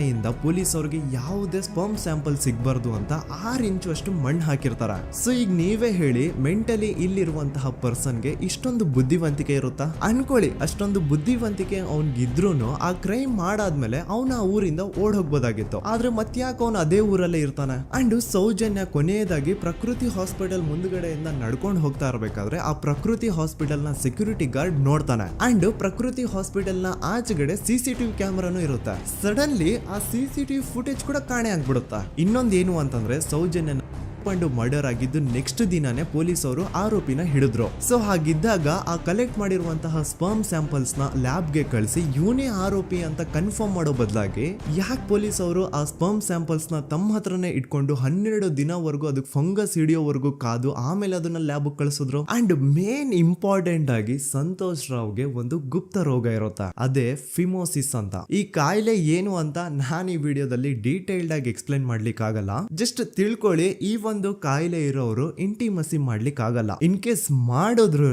ಇಂದ ಪೊಲೀಸ್ ಅವ್ರಿಗೆ ಯಾವುದೇ ಸ್ಪರ್ಮ್ ಸ್ಯಾಂಪಲ್ ಸಿಗ್ಬಾರ್ದು ಅಂತ 6 ಇಂಚು ಅಷ್ಟು ಮಣ್ಣು ಹಾಕಿರ್ತಾರ. ಸೊ ಈಗ ನೀವೇ ಹೇಳಿ, ಮೆಂಟಲಿ ಇಲ್ಲಿರುವಂತಹ ಪರ್ಸನ್ಗೆ ಇಷ್ಟೊಂದು ಬುದ್ಧಿವಂತಿಕೆ ಇರುತ್ತಾ? ಅನ್ಕೊಳ್ಳಿ, ಅಷ್ಟೊಂದು ಬುದ್ಧಿವಂತಿಕೆ ಅವ್ನಿಗಿದ್ರು ಆ ಕ್ರೈಮ್ ಮಾಡಾದ್ಮೇಲೆ ಅವನ ಆ ಊರಿಂದ ಓಡ್ ಹೋಗ್ಬೋದಾಗಿತ್ತು. ಆದ್ರೆ ಮತ್ತ್ಯಾಕೆ ಅವನು ಅದೇ ಊರಲ್ಲೇ ಇರ್ತಾನೆ? ಅಂಡ್ ಸೌಜನ್ಯ ಕೊನೆಯದಾಗಿ ಪ್ರಕೃತಿ ಹಾಸ್ಪಿಟಲ್ ಮುಂದ್ಗಡೆಯಿಂದ ನಡ್ಕೊಂಡು ಹೋಗ್ತಾ ಇರ್ಬೇಕಾದ್ರೆ ಆ ಪ್ರಕೃತಿ ಹಾಸ್ಪಿಟಲ್ ನ ಸೆಕ್ಯೂರಿಟಿ ಗಾರ್ಡ್ ನೋಡ್ತಾನೆ. ಅಂಡ್ ಪ್ರಕೃತಿ ಹಾಸ್ಪಿಟಲ್ ನ ಆಚೆಗಡೆ CCTV ಕ್ಯಾಮರಾನು ಇರುತ್ತೆ. ಸಡನ್ಲಿ ಆ CCTV ಫುಟೇಜ್ ಕೂಡ ಕಾಣೆ ಆಗ್ಬಿಡುತ್ತಾ. ಇನ್ನೊಂದೇನು ಅಂತಂದ್ರೆ, ಸೌಜನ್ಯನ ಮರ್ಡರ್ ಆಗಿದ್ದು ನೆಕ್ಸ್ಟ್ ದಿನಾನೇ ಪೊಲೀಸ್ ಅವರು ಆರೋಪಿನ ಹಿಡಿದ್ರು. ಸೊ ಹಾಗಿದ್ದಾಗ ಆ ಕಲೆಕ್ಟ್ ಮಾಡಿರುವಂತಹ ಸ್ಪರ್ಮ್ ಸ್ಯಾಂಪಲ್ಸ್ ನ ಲ್ಯಾಬ್ ಗೆ ಕಳಿಸಿ ಇವನೇ ಆರೋಪಿ ಅಂತ ಕನ್ಫರ್ಮ್ ಮಾಡೋ ಬದಲಾಗಿ ಯಾಕೆ ಪೊಲೀಸ್ ಅವರು ಆ ಸ್ಪರ್ಮ್ ಸ್ಯಾಂಪಲ್ಸ್ ನ ತಮ್ಮ ಹತ್ರನೇ ಇಟ್ಕೊಂಡು 12 ದಿನವರೆಗೂ ಅದಕ್ಕೆ ಫಂಗಸ್ ಹಿಡಿಯೋವರೆಗೂ ಕಾದು ಆಮೇಲೆ ಅದನ್ನ ಲ್ಯಾಬ್ ಕಳಿಸಿದ್ರು? ಅಂಡ್ ಮೇನ್ ಇಂಪಾರ್ಟೆಂಟ್ ಆಗಿ ಸಂತೋಷ್ ರಾವ್ಗೆ ಒಂದು ಗುಪ್ತ ರೋಗ ಇರುತ್ತೆ, ಅದೇ ಫಿಮೋಸಿಸ್ ಅಂತ. ಈ ಕಾಯಿಲೆ ಏನು ಅಂತ ನಾನು ಈ ವಿಡಿಯೋದಲ್ಲಿ ಡೀಟೇಲ್ಡ್ ಆಗಿ ಎಕ್ಸ್ಪ್ಲೈನ್ ಮಾಡ್ಲಿಕ್ಕೆ ಆಗಲ್ಲ. ಜಸ್ಟ್ ತಿಳ್ಕೊಳ್ಳಿ, ಈ ಒಂದು ಕಾಯಿಲೆ ಇರೋರು ಇಂಟಿಮಸಿ ಮಾಡ್ಲಿಕ್ಕೆ ಆಗಲ್ಲ. ಇನ್ ಕೇಸ್ ಮಾಡಿದ್ರು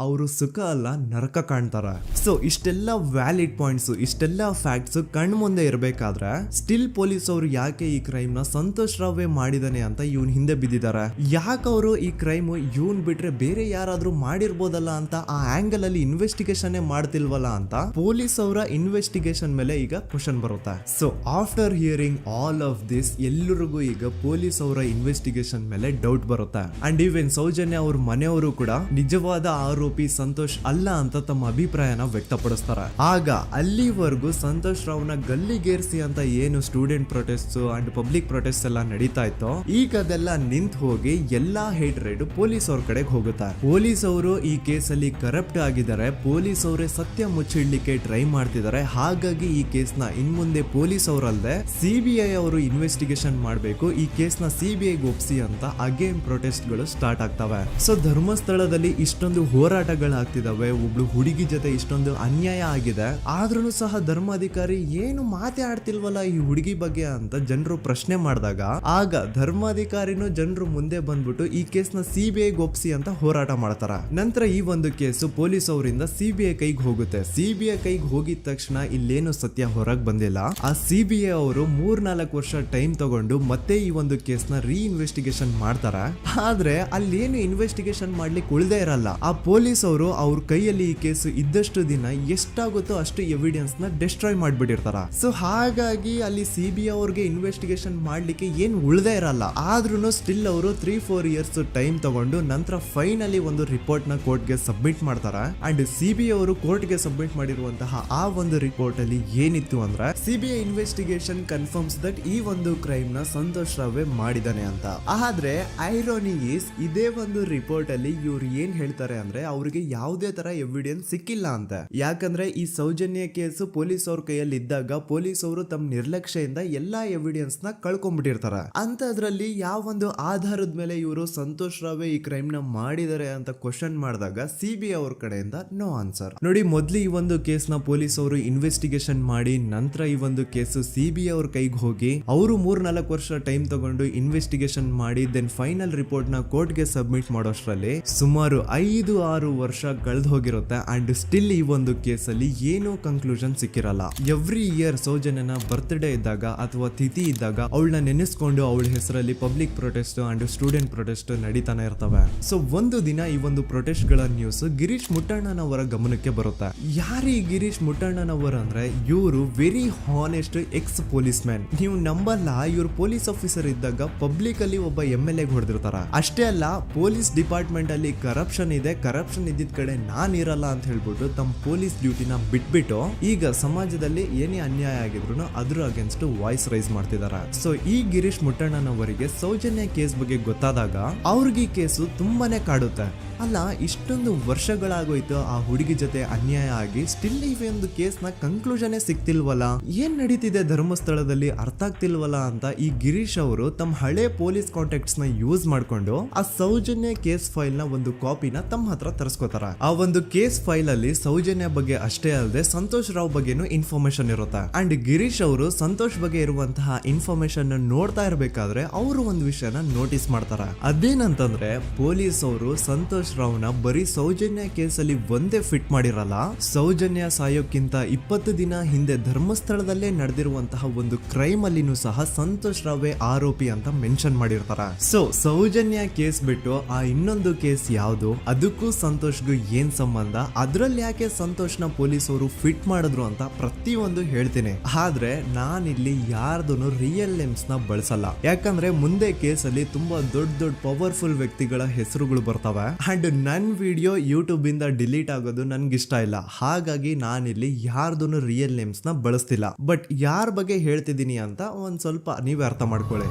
ಅವರು ಸುಖ ಅಲ್ಲ ನರಕ ಕಾಣ್ತಾರ. ಸೊ ಇಷ್ಟೆಲ್ಲ ವ್ಯಾಲಿಡ್ ಪಾಯಿಂಟ್ಸ್, ಇಷ್ಟೆಲ್ಲ ಫ್ಯಾಕ್ಟ್ಸ್ ಕಣ್ ಮುಂದೆ ಇರ್ಬೇಕಾದ್ರೆ ಸ್ಟಿಲ್ ಪೊಲೀಸ್ ಅವರು ಯಾಕೆ ಈ ಕ್ರೈಮ್ ನ ಸಂತೋಷ್ ರಾವೇ ಮಾಡಿದಾನೆ ಅಂತ ಇವನ್ ಹಿಂದೆ ಬಿದ್ದಿದ್ದಾರೆ? ಯಾಕೆ ಅವರು ಈ ಕ್ರೈಮ್ ಇವನ್ ಬಿಟ್ರೆ ಬೇರೆ ಯಾರಾದ್ರೂ ಮಾಡಿರ್ಬೋದಲ್ಲ ಅಂತ ಆ ಆಂಗಲ್ ಅಲ್ಲಿ ಇನ್ವೆಸ್ಟಿಗೇಷನ್ ಮಾಡ್ತಿಲ್ವಲ್ಲ ಅಂತ ಪೊಲೀಸ್ ಅವರ ಇನ್ವೆಸ್ಟಿಗೇಷನ್ ಮೇಲೆ ಈಗ ಕ್ವಶನ್ ಬರುತ್ತೆ. So after hearing all of this, ಎಲ್ಲರಿಗೂ ಈಗ ಪೊಲೀಸ್ ಅವರ ಇನ್ವೆಸ್ಟಿಗೇಷನ್ ಇನ್ವೆಸ್ಟಿಗೇಷನ್ ಮೇಲೆ ಡೌಟ್ ಬರುತ್ತೆ. ಅಂಡ್ ಈವನ್ ಸೌಜನ್ಯ ಅವ್ರ ಮನೆಯವರು ಕೂಡ ನಿಜವಾದ ಆರೋಪಿ ಸಂತೋಷ್ ಅಲ್ಲ ಅಂತ ತಮ್ಮ ಅಭಿಪ್ರಾಯನ ವ್ಯಕ್ತಪಡಿಸ್ತಾರೆ. ಆಗ ಅಲ್ಲಿವರೆಗೂ ಸಂತೋಷ್ ರಾವ್ನ ಗಲ್ಲಿಗೇರಿಸಿ ಅಂತ ಏನು student protest and public protest ಎಲ್ಲ ನಡೀತಾ ಇತ್ತು, ಈಗ ಅದೆಲ್ಲ ನಿಂತು ಹೋಗಿ ಎಲ್ಲಾ ಹೇಟ್ರೇಡ್ ಪೊಲೀಸ್ ಅವ್ರ ಕಡೆಗೆ ಹೋಗುತ್ತೆ. ಪೊಲೀಸ್ ಅವರು ಈ ಕೇಸಲ್ಲಿ ಕರಪ್ಟ್ ಆಗಿದ್ದಾರೆ, ಪೊಲೀಸ್ ಅವರೇ ಸತ್ಯ ಮುಚ್ಚಿಡ್ಲಿಕ್ಕೆ ಟ್ರೈ ಮಾಡ್ತಿದ್ದಾರೆ. ಹಾಗಾಗಿ ಈ ಕೇಸ್ ನ ಇನ್ ಮುಂದೆ ಪೊಲೀಸ್ ಅವರಲ್ಲದೆ ಸಿಬಿಐ ಅವರು ಇನ್ವೆಸ್ಟಿಗೇಷನ್ ಮಾಡಬೇಕು, ಈ ಕೇಸ್ ನ ಸಿಬಿಐ ಒಪ್ಸಿ ಅಂತ ಅಗೇನ್ ಪ್ರೊಟೆಸ್ಟ್ ಗಳು ಸ್ಟಾರ್ಟ್ ಆಗ್ತವೆ. ಸೊ ಧರ್ಮಸ್ಥಳದಲ್ಲಿ ಇಷ್ಟೊಂದು ಹೋರಾಟಗಳಾಗ್ತಿದಾವೆ, ಒಬ್ಳು ಹುಡುಗಿ ಜೊತೆ ಇಷ್ಟೊಂದು ಅನ್ಯಾಯ ಆಗಿದೆ, ಆದ್ರೂ ಸಹ ಧರ್ಮಾಧಿಕಾರಿ ಏನು ಮಾತೇ ಆಡ್ತಿಲ್ವಲ್ಲ ಈ ಹುಡುಗಿ ಬಗ್ಗೆ ಅಂತ ಜನರು ಪ್ರಶ್ನೆ ಮಾಡಿದಾಗ ಆಗ ಧರ್ಮಾಧಿಕಾರಿನೂ ಜನರು ಮುಂದೆ ಬಂದ್ಬಿಟ್ಟು ಈ ಕೇಸ್ ನ ಸಿಬಿಐ ಒಪ್ಸಿ ಅಂತ ಹೋರಾಟ ಮಾಡ್ತಾರ. ನಂತರ ಈ ಒಂದು ಕೇಸು ಪೊಲೀಸ್ ಅವರಿಂದ ಸಿಬಿಐ ಕೈಗೆ ಹೋಗುತ್ತೆ. ಸಿಬಿಐ ಕೈಗೆ ಹೋಗಿದ ತಕ್ಷಣ ಇಲ್ಲೇನು ಸತ್ಯ ಹೊರಗೆ ಬಂದಿಲ್ಲ. ಆ ಸಿಬಿಐ ಅವರು 3-4 ವರ್ಷ ಟೈಮ್ ತಗೊಂಡು ಮತ್ತೆ ಈ ಒಂದು ಕೇಸ್ ನ ರೀ ಇನ್ವೆಸ್ಟಿಗೇಷನ್ ಮಾಡ್ತಾರೆ. ಆದ್ರೆ ಅಲ್ಲೇನು ಇನ್ವೆಸ್ಟಿಗೇಷನ್ ಮಾಡ್ಲಿಕ್ಕೆ ಉಳ್ದೇ ಇರಲ್ಲ. ಆ ಪೊಲೀಸ್ ಅವರು ಅವ್ರ ಕೈಯಲ್ಲಿ ಈ ಕೇಸು ಇದ್ದಷ್ಟು ದಿನ ಎಷ್ಟಾಗುತ್ತೋ ಅಷ್ಟು ಎವಿಡೆನ್ಸ್ ನ ಡೆಸ್ಟ್ರಾಯ್ ಮಾಡ್ಬಿಟ್ಟಿರ್ತಾರ. ಸೊ ಹಾಗಾಗಿ ಅಲ್ಲಿ ಸಿಬಿಐ ಅವ್ರಿಗೆ ಇನ್ವೆಸ್ಟಿಗೇಷನ್ ಮಾಡ್ಲಿಕ್ಕೆ ಏನ್ ಉಳ್ದೇ ಇರಲ್ಲ. ಆದ್ರೂ ಸ್ಟಿಲ್ ಅವರು 3-4 ಇಯರ್ಸ್ ಟೈಮ್ ತಗೊಂಡು ನಂತರ ಫೈನಲಿ ಒಂದು ರಿಪೋರ್ಟ್ ನ ಕೋರ್ಟ್ ಗೆ ಸಬ್ಮಿಟ್ ಮಾಡ್ತಾರೆ. ಅಂಡ್ ಸಿಬಿಐ ಅವರು ಕೋರ್ಟ್ ಗೆ ಸಬ್ಮಿಟ್ ಮಾಡಿರುವಂತಹ ಆ ಒಂದು ರಿಪೋರ್ಟ್ ಅಲ್ಲಿ ಏನಿತ್ತು ಅಂದ್ರೆ ಸಿಬಿಐ ಇನ್ವೆಸ್ಟಿಗೇಷನ್ ಕನ್ಫರ್ಮ್ಸ್ ದಟ್ ಈ ಒಂದು ಕ್ರೈಮ್ ನ ಸಂತೋಷ್ ರಾವೇ ಮಾಡಿದಾನೆ ಅಂತ. ಆದ್ರೆ ಐರೋನಿ ಈಸ್ ಇದೇ ಒಂದು ರಿಪೋರ್ಟ್ ಅಲ್ಲಿ ಇವ್ರು ಏನ್ ಹೇಳ್ತಾರೆ ಅಂದ್ರೆ ಅವ್ರಿಗೆ ಯಾವುದೇ ತರ ಎವಿಡೆನ್ಸ್ ಸಿಕ್ಕಿಲ್ಲ ಅಂತ. ಯಾಕಂದ್ರೆ ಈ ಸೌಜನ್ಯ ಕೇಸು ಪೊಲೀಸ್ ಅವ್ರ ಕೈಯಲ್ಲಿ ಇದ್ದಾಗ ಪೊಲೀಸ್ ಅವರು ತಮ್ಮ ನಿರ್ಲಕ್ಷ್ಯದಿಂದ ಎಲ್ಲಾ ಎವಿಡೆನ್ಸ್ ನ ಕಳ್ಕೊಂಡ್ಬಿಟ್ಟಿರ್ತಾರೆ. ಅಂತದ್ರಲ್ಲಿ ಯಾವ ಒಂದು ಆಧಾರದ ಮೇಲೆ ಇವರು ಸಂತೋಷ್ ರಾವೇ ಈ ಕ್ರೈಮ್ ನ ಮಾಡಿದ್ದಾರೆ ಅಂತ ಕ್ವಶನ್ ಮಾಡಿದಾಗ ಸಿಬಿಐ ಅವ್ರ ಕಡೆಯಿಂದ ನೋ ಆನ್ಸರ್. ನೋಡಿ, ಮೊದ್ಲು ಈ ಒಂದು ಕೇಸ್ ನ ಪೊಲೀಸ್ ಅವರು ಇನ್ವೆಸ್ಟಿಗೇಷನ್ ಮಾಡಿ ನಂತರ ಈ ಒಂದು ಕೇಸು ಸಿಬಿಐ ಅವ್ರ ಕೈಗೆ ಹೋಗಿ ಅವರು 3-4 ವರ್ಷ ಟೈಮ್ ತಗೊಂಡು ಇನ್ವೆಸ್ಟಿಗೇಷನ್ ಮಾಡಿ ದೆನ್ ಫೈನಲ್ ರಿಪೋರ್ಟ್ ನ ಕೋರ್ಟ್ ಗೆ ಸಬ್ಮಿಟ್ ಮಾಡೋಷ್ಟ್ರಲ್ಲಿ ಸುಮಾರು 5-6 ವರ್ಷ ಕಳೆದು ಹೋಗಿರುತ್ತೆ. ಅಂಡ್ ಸ್ಟಿಲ್ ಈ ಒಂದು ಕೇಸಲ್ಲಿ ಏನೂ ಕನ್ಕ್ಲೂಷನ್ ಸಿಕ್ಕಿರಲ್ಲ. ಎವ್ರಿ ಇಯರ್ ಸೌಜನ್ಯನ ಬರ್ತ್ಡೇ ಇದ್ದಾಗ ಅಥವಾ ತಿಥಿ ಇದ್ದಾಗ ಅವಳನ್ನ ನೆನೆಸ್ಕೊಂಡು ಅವಳ ಹೆಸರಲ್ಲಿ public protest and student protest ನಡೀತಾನೆ ಇರ್ತವೆ. ಸೊ ಒಂದು ದಿನ ಈ ಒಂದು ಪ್ರೊಟೆಸ್ಟ್ ಗಳ ನ್ಯೂಸ್ ಗಿರೀಶ್ ಮುಟ್ಟಣ್ಣನವರ ಗಮನಕ್ಕೆ ಬರುತ್ತೆ. ಯಾರೀ ಗಿರೀಶ್ ಮುಟ್ಟಣ್ಣನವರ ಅಂದ್ರೆ ಇವರು very honest X police man. ನೀವು ನಂಬಲ್ಲ, ಇವ್ರು ಪೊಲೀಸ್ ಆಫೀಸರ್ ಇದ್ದಾಗ ಪಬ್ಲಿಕ್ ಅಲ್ಲಿ ಒಬ್ಬ MLA ಹೊಡೆದಿರ್ತಾರ. ಅಷ್ಟೇ ಅಲ್ಲ, ಪೊಲೀಸ್ ಡಿಪಾರ್ಟ್ಮೆಂಟ್ ಅಲ್ಲಿ ಕರಪ್ಷನ್ ಇದೆ, ಕರಪ್ಷನ್ ಇದ್ದಿದ್ ಕಡೆ ನಾನ್ ಇರಲ್ಲ ಅಂತ ಹೇಳ್ಬಿಟ್ಟು ತಮ್ಮ ಪೊಲೀಸ್ ಡ್ಯೂಟಿನ ಬಿಟ್ಬಿಟ್ಟು ಈಗ ಸಮಾಜದಲ್ಲಿ ಏನೇ ಅನ್ಯಾಯ ಆಗಿದ್ರು ಅದ್ರ ಅಗೇನ್ಸ್ಟ್ ವಾಯ್ಸ್ ರೈಸ್ ಮಾಡ್ತಿದಾರ. ಸೊ ಈ ಗಿರೀಶ್ ಮುಟ್ಟಣ್ಣನವರಿಗೆ ಸೌಜನ್ಯ ಕೇಸ್ ಬಗ್ಗೆ ಗೊತ್ತಾದಾಗ ಅವ್ರಿಗೆ ಈ ಕೇಸು ತುಂಬಾನೇ ಕಾಡುತ್ತೆ. ಅಲ್ಲ, ಇಷ್ಟೊಂದು ವರ್ಷಗಳಾಗೋಯ್ತು ಆ ಹುಡುಗಿ ಜೊತೆ ಅನ್ಯಾಯ ಆಗಿ, ಸ್ಟಿಲ್ ಈ ಒಂದು ಕೇಸ್ ನ ಕನ್ಕ್ಲೂಷನ್ ಸಿಕ್ತಿಲ್ವಲ್ಲ, ಏನ್ ನಡೀತಿದೆ ಧರ್ಮಸ್ಥಳದಲ್ಲಿ ಅರ್ಥ ಆಗ್ತಿಲ್ವಲ್ಲ ಅಂತ ಈ ಗಿರೀಶ್ ಅವರು ತಮ್ಮ ಹಳೆ ಪೊಲೀಸ್ ಕಾಂಟ್ಯಾಕ್ಟ್ಸ್ ನ ಯೂಸ್ ಮಾಡ್ಕೊಂಡು ಆ ಸೌಜನ್ಯ ಕೇಸ್ ಫೈಲ್ ನ ಒಂದು ಕಾಪಿನ ತಮ್ಮ ಹತ್ರ ತರಿಸ್ಕೋತಾರ. ಆ ಒಂದು ಕೇಸ್ ಫೈಲ್ ಅಲ್ಲಿ ಸೌಜನ್ಯ ಬಗ್ಗೆ ಅಷ್ಟೇ ಅಲ್ಲದೆ ಸಂತೋಷ್ ರಾವ್ ಬಗ್ಗೆನೂ ಇನ್ಫಾರ್ಮೇಶನ್ ಇರುತ್ತೆ. ಅಂಡ್ ಗಿರೀಶ್ ಅವರು ಸಂತೋಷ್ ಬಗ್ಗೆ ಇರುವಂತಹ ಇನ್ಫಾರ್ಮೇಶನ್ ನೋಡ್ತಾ ಇರ್ಬೇಕಾದ್ರೆ ಅವರು ಒಂದು ವಿಷಯನ ನೋಟಿಸ್ ಮಾಡ್ತಾರ. ಅದೇನಂತಂದ್ರೆ ಪೊಲೀಸ್ ಅವರು ಸಂತೋಷ್ ರಾವ್ನ ಬರೀ ಸೌಜನ್ಯ ಕೇಸಲ್ಲಿ ಒಂದೇ ಫಿಟ್ ಮಾಡಿರಲ್ಲ, ಸೌಜನ್ಯ ಸಾಯೋಕ್ಕಿಂತ 20 ದಿನ ಹಿಂದೆ ಧರ್ಮಸ್ಥಳದಲ್ಲೇ ನಡೆದಿರುವಂತಹ ಒಂದು ಕ್ರೈಮ್ ಅಲ್ಲಿನೂ ಸಹ ಸಂತೋಷ್ ರಾವೇ ಆರೋಪಿ ಅಂತ ಮೆನ್ಷನ್ ಮಾಡಿರ್ತಾರ. ಸೊ ಸೌಜನ್ಯ ಕೇಸ್ ಬಿಟ್ಟು ಆ ಇನ್ನೊಂದು ಕೇಸ್ ಯಾವುದು, ಅದಕ್ಕೂ ಸಂತೋಷ್ಗೂ ಏನ್ ಸಂಬಂಧ, ಅದ್ರಲ್ಲಿ ಯಾಕೆ ಸಂತೋಷ್ನ ಪೊಲೀಸ್ ಅವರು ಫಿಟ್ ಮಾಡಿದ್ರು ಅಂತ ಪ್ರತಿಯೊಂದು ಹೇಳ್ತೀನಿ. ಆದ್ರೆ ನಾನಿಲ್ಲಿ ಯಾರ್ದೂನು ರಿಯಲ್ ನೇಮ್ಸ್ ನ ಬಳಸಲ್ಲ. ಯಾಕಂದ್ರೆ ಮುಂದೆ ಕೇಸಲ್ಲಿ ತುಂಬಾ ದೊಡ್ಡ ಪವರ್ಫುಲ್ ವ್ಯಕ್ತಿಗಳ ಹೆಸರುಗಳು ಬರ್ತವೆ. ಅಂಡ್ ನನ್ ವಿಡಿಯೋ ಯೂಟ್ಯೂಬ್ ಇಂದ ಡಿಲೀಟ್ ಆಗೋದು ನನ್ಗೆ ಇಷ್ಟ ಇಲ್ಲ. ಹಾಗಾಗಿ ನಾನಿಲ್ಲಿ ಯಾರ್ದೂನು ರಿಯಲ್ ನೇಮ್ಸ್ ನ ಬಳಸ್ತಿಲ್ಲ. ಬಟ್ ಯಾರ ಬಗ್ಗೆ ಹೇಳ್ತಿದ್ದೀನಿ ಅಂತ ಒಂದ್ ಸ್ವಲ್ಪ ನೀವೇ ಅರ್ಥ ಮಾಡ್ಕೊಳ್ಳಿ.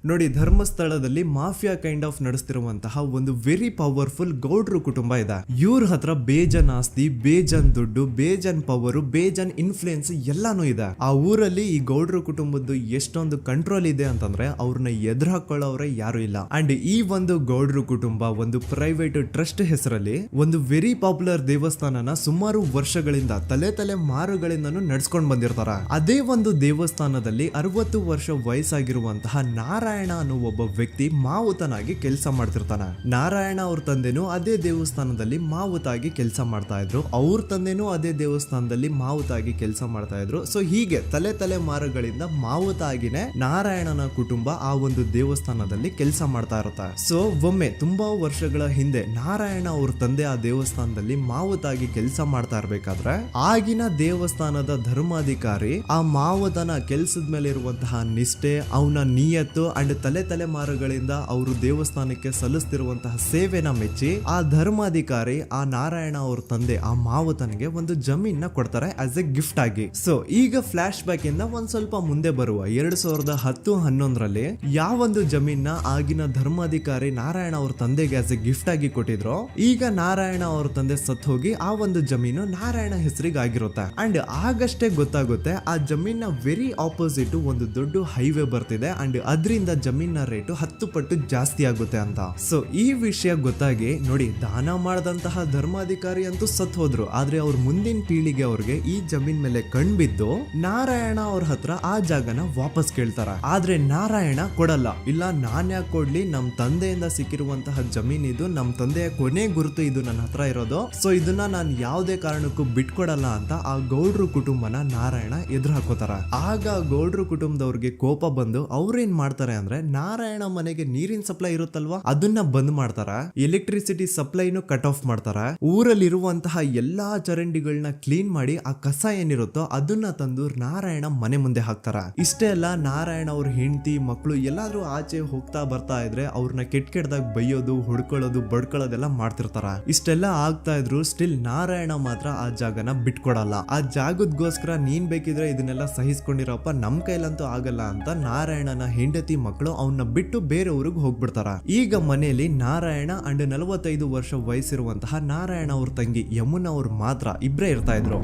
ನೋಡಿ, ಧರ್ಮಸ್ಥಳದಲ್ಲಿ ಮಾಫಿಯಾ ಕೈಂಡ್ ಆಫ್ ನಡೆಸ್ತಿರುವಂತಹ ಒಂದು ವೆರಿ ಪವರ್ಫುಲ್ ಗೌಡ್ರು ಕುಟುಂಬ ಇದೆ. ಇವ್ರ ಹತ್ರ ಬೇಜನ್ ಆಸ್ತಿ, ಬೇಜನ್ ದುಡ್ಡು, ಬೇಜನ್ ಪವರ್, ಬೇಜನ್ ಇನ್ಫ್ಲೂಯೆನ್ಸ್ ಎಲ್ಲಾನು ಇದೆ. ಆ ಊರಲ್ಲಿ ಈ ಗೌಡ್ರು ಕುಟುಂಬದ್ದು ಎಷ್ಟೊಂದು ಕಂಟ್ರೋಲ್ ಇದೆ ಅಂತಂದ್ರೆ ಅವ್ರನ್ನ ಎದುರು ಹಾಕೊಳ್ಳೋರೆ ಯಾರು ಇಲ್ಲ. ಅಂಡ್ ಈ ಒಂದು ಗೌಡ್ರು ಕುಟುಂಬ ಒಂದು ಪ್ರೈವೇಟ್ ಟ್ರಸ್ಟ್ ಹೆಸರಲ್ಲಿ ಒಂದು ವೆರಿ ಪಾಪ್ಯುಲರ್ ದೇವಸ್ಥಾನನ ಸುಮಾರು ವರ್ಷಗಳಿಂದ ತಲೆ ಮಾರುಗಳಿಂದನೂ ನಡ್ಸ್ಕೊಂಡ್ ಬಂದಿರ್ತಾರ. ಅದೇ ಒಂದು ದೇವಸ್ಥಾನದಲ್ಲಿ 60 ವರ್ಷ ವಯಸ್ಸಾಗಿರುವಂತಹ ನಾರಾಯಣ ಅನ್ನೋ ಒಬ್ಬ ವ್ಯಕ್ತಿ ಮಾವುತನಾಗಿ ಕೆಲಸ ಮಾಡ್ತಿರ್ತಾನೆ. ನಾರಾಯಣ ಅವ್ರ ತಂದೆನೂ ಅದೇ ದೇವಸ್ಥಾನದಲ್ಲಿ ಮಾವುತಾಗಿ ಕೆಲಸ ಮಾಡ್ತಾ ಇದ್ರು, ಅವ್ರ ತಂದೆನೂ ಅದೇ ದೇವಸ್ಥಾನದಲ್ಲಿ ಮಾವುತಾಗಿ ಕೆಲಸ ಮಾಡ್ತಾ ಇದ್ರು. ಸೊ ಹೀಗೆ ತಲೆ ಮಾರುಗಳಿಂದ ಮಾವುತ ಆಗಿನೇ ನಾರಾಯಣನ ಕುಟುಂಬ ಆ ಒಂದು ದೇವಸ್ಥಾನದಲ್ಲಿ ಕೆಲಸ ಮಾಡ್ತಾ ಇರುತ್ತೆ. ಸೊ ಒಮ್ಮೆ ತುಂಬಾ ವರ್ಷಗಳ ಹಿಂದೆ ನಾರಾಯಣ ಅವ್ರ ತಂದೆ ಆ ದೇವಸ್ಥಾನದಲ್ಲಿ ಮಾವುತಾಗಿ ಕೆಲಸ ಮಾಡ್ತಾ ಇರ್ಬೇಕಾದ್ರೆ ಆಗಿನ ದೇವಸ್ಥಾನದ ಧರ್ಮಾಧಿಕಾರಿ ಆ ಮಾವುತನ ಕೆಲ್ಸದ ಮೇಲೆ ಇರುವಂತಹ ನಿಷ್ಠೆ, ಅವನ ನಿಯತ್ತು ಅಂಡ್ ತಲೆಮಾರುಗಳಿಂದ ಅವರು ದೇವಸ್ಥಾನಕ್ಕೆ ಸಲ್ಲಿಸ್ತಿರುವಂತಹ ಸೇವೆನ ಮೆಚ್ಚಿ ಆ ಧರ್ಮಾಧಿಕಾರಿ ಆ ನಾರಾಯಣ ಅವ್ರ ತಂದೆ ಆ ಮಾವತನಿಗೆ ಒಂದು ಜಮೀನ ಕೊಡ್ತಾರೆ ಆಸ್ ಎ ಗಿಫ್ಟ್ ಆಗಿ. ಸೊ ಈಗ ಫ್ಲಾಶ್ ಬ್ಯಾಕ್ ಇಂದ ಒಂದ್ ಸ್ವಲ್ಪ ಮುಂದೆ ಬರುವ 2010-11ರಲ್ಲಿ ಯಾವೊಂದು ಜಮೀನ ಆಗಿನ ಧರ್ಮಾಧಿಕಾರಿ ನಾರಾಯಣ ಅವ್ರ ತಂದೆಗೆ ಆಸ್ ಎ ಗಿಫ್ಟ್ ಆಗಿ ಕೊಟ್ಟಿದ್ರು, ಈಗ ನಾರಾಯಣ ಅವ್ರ ತಂದೆ ಸತ್ ಹೋಗಿ ಆ ಒಂದು ಜಮೀನು ನಾರಾಯಣ ಹೆಸರಿಗೆ ಆಗಿರುತ್ತೆ. ಅಂಡ್ ಆಗಷ್ಟೇ ಗೊತ್ತಾಗುತ್ತೆ ಆ ಜಮೀನ ವೆರಿ ಆಪೋಸಿಟ್ ಒಂದು ದೊಡ್ಡ ಹೈವೇ ಬರ್ತಿದೆ ಅಂಡ್ ಅದರಿಂದ ಜಮೀನ ರೇಟು 10 ಪಟ್ಟು ಜಾಸ್ತಿ ಆಗುತ್ತೆ ಅಂತ. ಸೊ ಈ ವಿಷಯ ಗೊತ್ತಾಗಿ ನೋಡಿ, ದಾನ ಮಾಡದಂತಹ ಧರ್ಮಾಧಿಕಾರಿ ಅಂತೂ ಸತ್ ಹೋದ್ರು, ಆದ್ರೆ ಅವ್ರ ಮುಂದಿನ ಪೀಳಿಗೆ ಅವ್ರಿಗೆ ಈ ಜಮೀನ್ ಮೇಲೆ ಕಣ್ಬಿದ್ದು ನಾರಾಯಣ ಅವ್ರ ಹತ್ರ ಆ ಜಾಗನ ವಾಪಸ್ ಕೇಳ್ತಾರ. ಆದ್ರೆ ನಾರಾಯಣ ಕೊಡಲ್ಲ. ಇಲ್ಲ, ನಾನ್ ಯಾಕೆ ಕೊಡ್ಲಿ, ನಮ್ ತಂದೆಯಿಂದ ಸಿಕ್ಕಿರುವಂತಹ ಜಮೀನ್ ಇದು, ನಮ್ ತಂದೆಯ ಕೊನೆ ಗುರುತು ಇದು ನನ್ನ ಹತ್ರ ಇರೋದು, ಸೊ ಇದನ್ನ ನಾನು ಯಾವುದೇ ಕಾರಣಕ್ಕೂ ಬಿಟ್ಕೊಡಲ್ಲ ಅಂತ ಆ ಗೌಡ್ರು ಕುಟುಂಬನ ನಾರಾಯಣ ಎದುರು ಹಾಕೋತಾರ. ಆಗ ಗೌಡ್ರು ಕುಟುಂಬದವ್ರಿಗೆ ಕೋಪ ಬಂದು ಅವ್ರೇನ್ ಮಾಡ್ತಾರೆ ಅಂದ್ರೆ, ನಾರಾಯಣ ಮನೆಗೆ ನೀರಿನ ಸಪ್ಲೈ ಇರುತ್ತಲ್ವಾ ಅದನ್ನ ಬಂದ್ ಮಾಡ್ತಾರ, ಎಲೆಕ್ಟ್ರಿಸಿಟಿ ಸಪ್ಲೈನು ಕಟ್ ಆಫ್ ಮಾಡ್ತಾರ, ಊರಲ್ಲಿರುವಂತಹ ಎಲ್ಲಾ ಚರಂಡಿಗಳನ್ನ ಕ್ಲೀನ್ ಮಾಡಿ ಆ ಕಸ ಏನಿರುತ್ತೋ ಅದನ್ನ ತಂದು ನಾರಾಯಣ ಮನೆ ಮುಂದೆ ಹಾಕ್ತಾರ. ಇಷ್ಟೇ ಅಲ್ಲ, ನಾರಾಯಣ ಅವ್ರ ಹೆಂಡತಿ ಮಕ್ಕಳು ಎಲ್ಲಾದ್ರೂ ಆಚೆ ಹೋಗ್ತಾ ಬರ್ತಾ ಇದ್ರೆ ಅವ್ರನ್ನ ಕೆಟ್ಟದಾಗ ಬೈಯೋದು, ಹೊಡ್ಕೊಳ್ಳೋದು, ಬಡ್ಕೊಳ್ಳೋದೆಲ್ಲ ಮಾಡ್ತಿರ್ತಾರ. ಇಷ್ಟೆಲ್ಲ ಆಗ್ತಾ ಇದ್ರು ಸ್ಟಿಲ್ ನಾರಾಯಣ ಮಾತ್ರ ಆ ಜಾಗನ ಬಿಟ್ಕೊಡಲ್ಲ. ಆ ಜಾಗದ್ಗೋಸ್ಕರ ನೀನ್ ಬೇಕಿದ್ರೆ ಇದನ್ನೆಲ್ಲ ಸಹಿಸ್ಕೊಂಡಿರಪ್ಪ, ನಮ್ ಕೈಲಂತೂ ಆಗಲ್ಲ ಅಂತ ನಾರಾಯಣನ ಹೆಂಡತಿ ಮಕ್ಕಳು ಅವನ್ನ ಬಿಟ್ಟು ಬೇರೆ ಊರಿಗೆ ಹೋಗ್ಬಿಡ್ತಾರ. ಈಗ ಮನೆಯಲ್ಲಿ ನಾರಾಯಣ ಅಂಡ್ 45 ವರ್ಷ ವಯಸ್ಸಿರುವಂತಹ ನಾರಾಯಣ ಅವ್ರ ತಂಗಿ ಯಮುನಾ ಅವ್ರು ಮಾತ್ರ ಇಬ್ರೇ ಇರ್ತಾ ಇದ್ರು.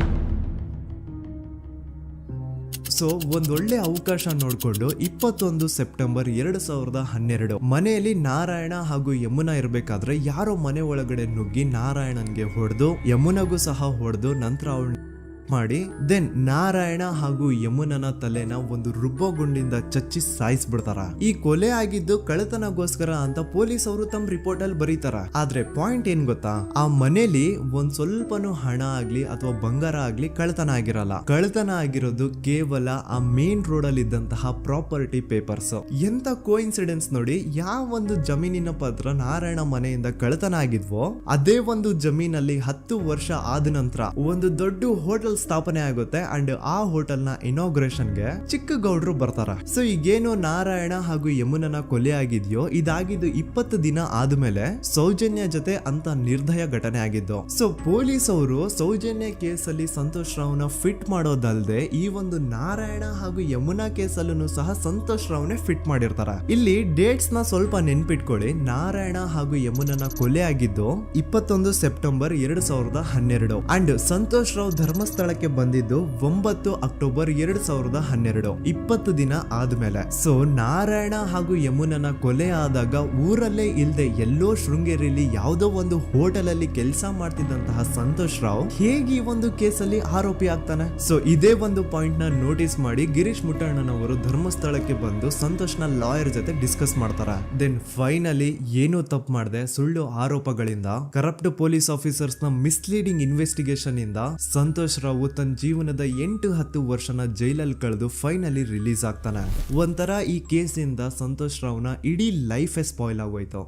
ಸೊ ಒಂದೊಳ್ಳೆ ಅವಕಾಶ ನೋಡ್ಕೊಂಡು 21 ಸೆಪ್ಟೆಂಬರ್ 2012 ಮನೆಯಲ್ಲಿ ನಾರಾಯಣ ಹಾಗೂ ಯಮುನಾ ಇರ್ಬೇಕಾದ್ರೆ ಯಾರೋ ಮನೆ ಒಳಗಡೆ ನುಗ್ಗಿ ನಾರಾಯಣನ್ಗೆ ಹೊಡೆದು ಯಮುನಾಗೂ ಸಹ ಹೊಡೆದು ನಂತರ ಅವಳು ಮಾಡಿ ದೆನ್ ನಾರಾಯಣ ಹಾಗೂ ಯಮುನನ ತಲೆನ ಒಂದು ರುಬ್ಬಗುಂಡಿಂದ ಚಚ್ಚಿ ಸಾಯಿಸ್ಬಿಡ್ತಾರ. ಈ ಕೊಲೆ ಆಗಿದ್ದು ಕಳ್ಳತನಗೋಸ್ಕರ ಅಂತ ಪೊಲೀಸ್ ಅವರು ತಮ್ಮ ರಿಪೋರ್ಟ್ ಅಲ್ಲಿ ಬರೀತಾರ. ಆದ್ರೆ ಪಾಯಿಂಟ್ ಏನ್ ಗೊತ್ತಾ, ಆ ಮನೇಲಿ ಒಂದ್ ಸ್ವಲ್ಪನೂ ಹಣ ಆಗ್ಲಿ ಅಥವಾ ಬಂಗಾರ ಆಗ್ಲಿ ಕಳ್ಳತನ ಆಗಿರಲ್ಲ. ಕಳ್ಳತನ ಆಗಿರೋದು ಕೇವಲ ಆ ಮೇನ್ ರೋಡ್ ಅಲ್ಲಿ ಇದ್ದಂತಹ ಪ್ರಾಪರ್ಟಿ ಪೇಪರ್ಸ್. ಎಂತ ಕೋಇನ್ಸಿಡೆನ್ಸ್ ನೋಡಿ, ಯಾವ ಒಂದು ಜಮೀನಿನ ಪತ್ರ ನಾರಾಯಣ ಮನೆಯಿಂದ ಕಳ್ಳತನ ಆಗಿದ್ವೋ ಅದೇ ಒಂದು ಜಮೀನಲ್ಲಿ 10 ವರ್ಷ ಆದ ನಂತರ ಒಂದು ದೊಡ್ಡ ಹೋಟೆಲ್ ಸ್ಥಾಪನೆ ಆಗುತ್ತೆ ಅಂಡ್ ಆ ಹೋಟೆಲ್ ನ ಇನಾಗ್ರೇಷನ್ ಗೆ ಚಿಕ್ಕ ಗೌಡ್ರು ಬರ್ತಾರ. ಸೊ ಈಗೇನು ನಾರಾಯಣ ಹಾಗೂ ಯಮುನನ ಕೊಲೆ ಆಗಿದ್ಯೋ ಇದಾಗಿದ್ದು 20 ದಿನ ಆದ್ಮೇಲೆ ಸೌಜನ್ಯ ಜೊತೆ ಅಂತ ನಿರ್ದಯ ಘಟನೆ ಆಗಿದ್ದು. ಸೊ ಪೊಲೀಸ್ ಅವರು ಸೌಜನ್ಯ ಕೇಸಲ್ಲಿ ಸಂತೋಷ್ ರಾವ್ನ ಫಿಟ್ ಮಾಡೋದಲ್ದೆ ಈ ಒಂದು ನಾರಾಯಣ ಹಾಗೂ ಯಮುನಾ ಕೇಸಲ್ಲೂ ಸಹ ಸಂತೋಷ್ ರಾವ್ನೆ ಫಿಟ್ ಮಾಡಿರ್ತಾರ. ಇಲ್ಲಿ ಡೇಟ್ಸ್ ನ ಸ್ವಲ್ಪ ನೆನ್ಪಿಟ್ಕೊಳ್ಳಿ. ನಾರಾಯಣ ಹಾಗೂ ಯಮುನನ ಕೊಲೆ ಆಗಿದ್ದು 21 ಸೆಪ್ಟೆಂಬರ್ 2012 ಅಂಡ್ ಸಂತೋಷ್ ರಾವ್ ಧರ್ಮಸ್ಥಳಕ್ಕೆ ಬಂದಿದ್ದು 9 ಅಕ್ಟೋಬರ್ 2012, 20 ದಿನ ಆದ್ಮೇಲೆ. ಸೊ ನಾರಾಯಣ ಹಾಗೂ ಯಮುನನ ಕೊಲೆ ಆದಾಗ ಊರಲ್ಲೇ ಇಲ್ದೆ ಎಲ್ಲೋ ಶೃಂಗೇರಿಯಲ್ಲಿ ಯಾವುದೋ ಒಂದು ಹೋಟೆಲ್ ಅಲ್ಲಿ ಕೆಲಸ ಮಾಡ್ತಿದ್ದಂತಹ ಸಂತೋಷ್ ರಾವ್ ಹೇಗೆ ಈ ಒಂದು ಕೇಸಲ್ಲಿ ಆರೋಪಿ ಆಗ್ತಾನೆ? ಸೊ ಇದೇ ಒಂದು ಪಾಯಿಂಟ್ ನ ನೋಟಿಸ್ ಮಾಡಿ ಗಿರೀಶ್ ಮುಟ್ಟಣ್ಣನವರು ಧರ್ಮಸ್ಥಳಕ್ಕೆ ಬಂದು ಸಂತೋಷ್ ನ ಲಾಯರ್ ಜೊತೆ ಡಿಸ್ಕಸ್ ಮಾಡ್ತಾರ. ದೆನ್ ಫೈನಲಿ ಏನೋ ತಪ್ಪು ಮಾಡದೆ ಸುಳ್ಳು ಆರೋಪಗಳಿಂದ ಕರಪ್ಟ್ ಪೊಲೀಸ್ ಆಫೀಸರ್ಸ್ ನ ಮಿಸ್ಲೀಡಿಂಗ್ ಇನ್ವೆಸ್ಟಿಗೇಷನ್ ಇಂದ ಸಂತೋಷ್ ರಾವ್ ತನ್ನ ಜೀವನದ 8-10 ವರ್ಷನ ಜೈಲಲ್ಲಿ ಕಳೆದು ಫೈನಲಿ ರಿಲೀಸ್ ಆಗ್ತಾನೆ. ಒಂಥರ ಈ ಕೇಸಿಂದ ಸಂತೋಷ್ ರಾವ್ನ ಇಡೀ ಲೈಫೇ ಸ್ಪಾಯ್ಲ್ ಆಗೋಯ್ತು.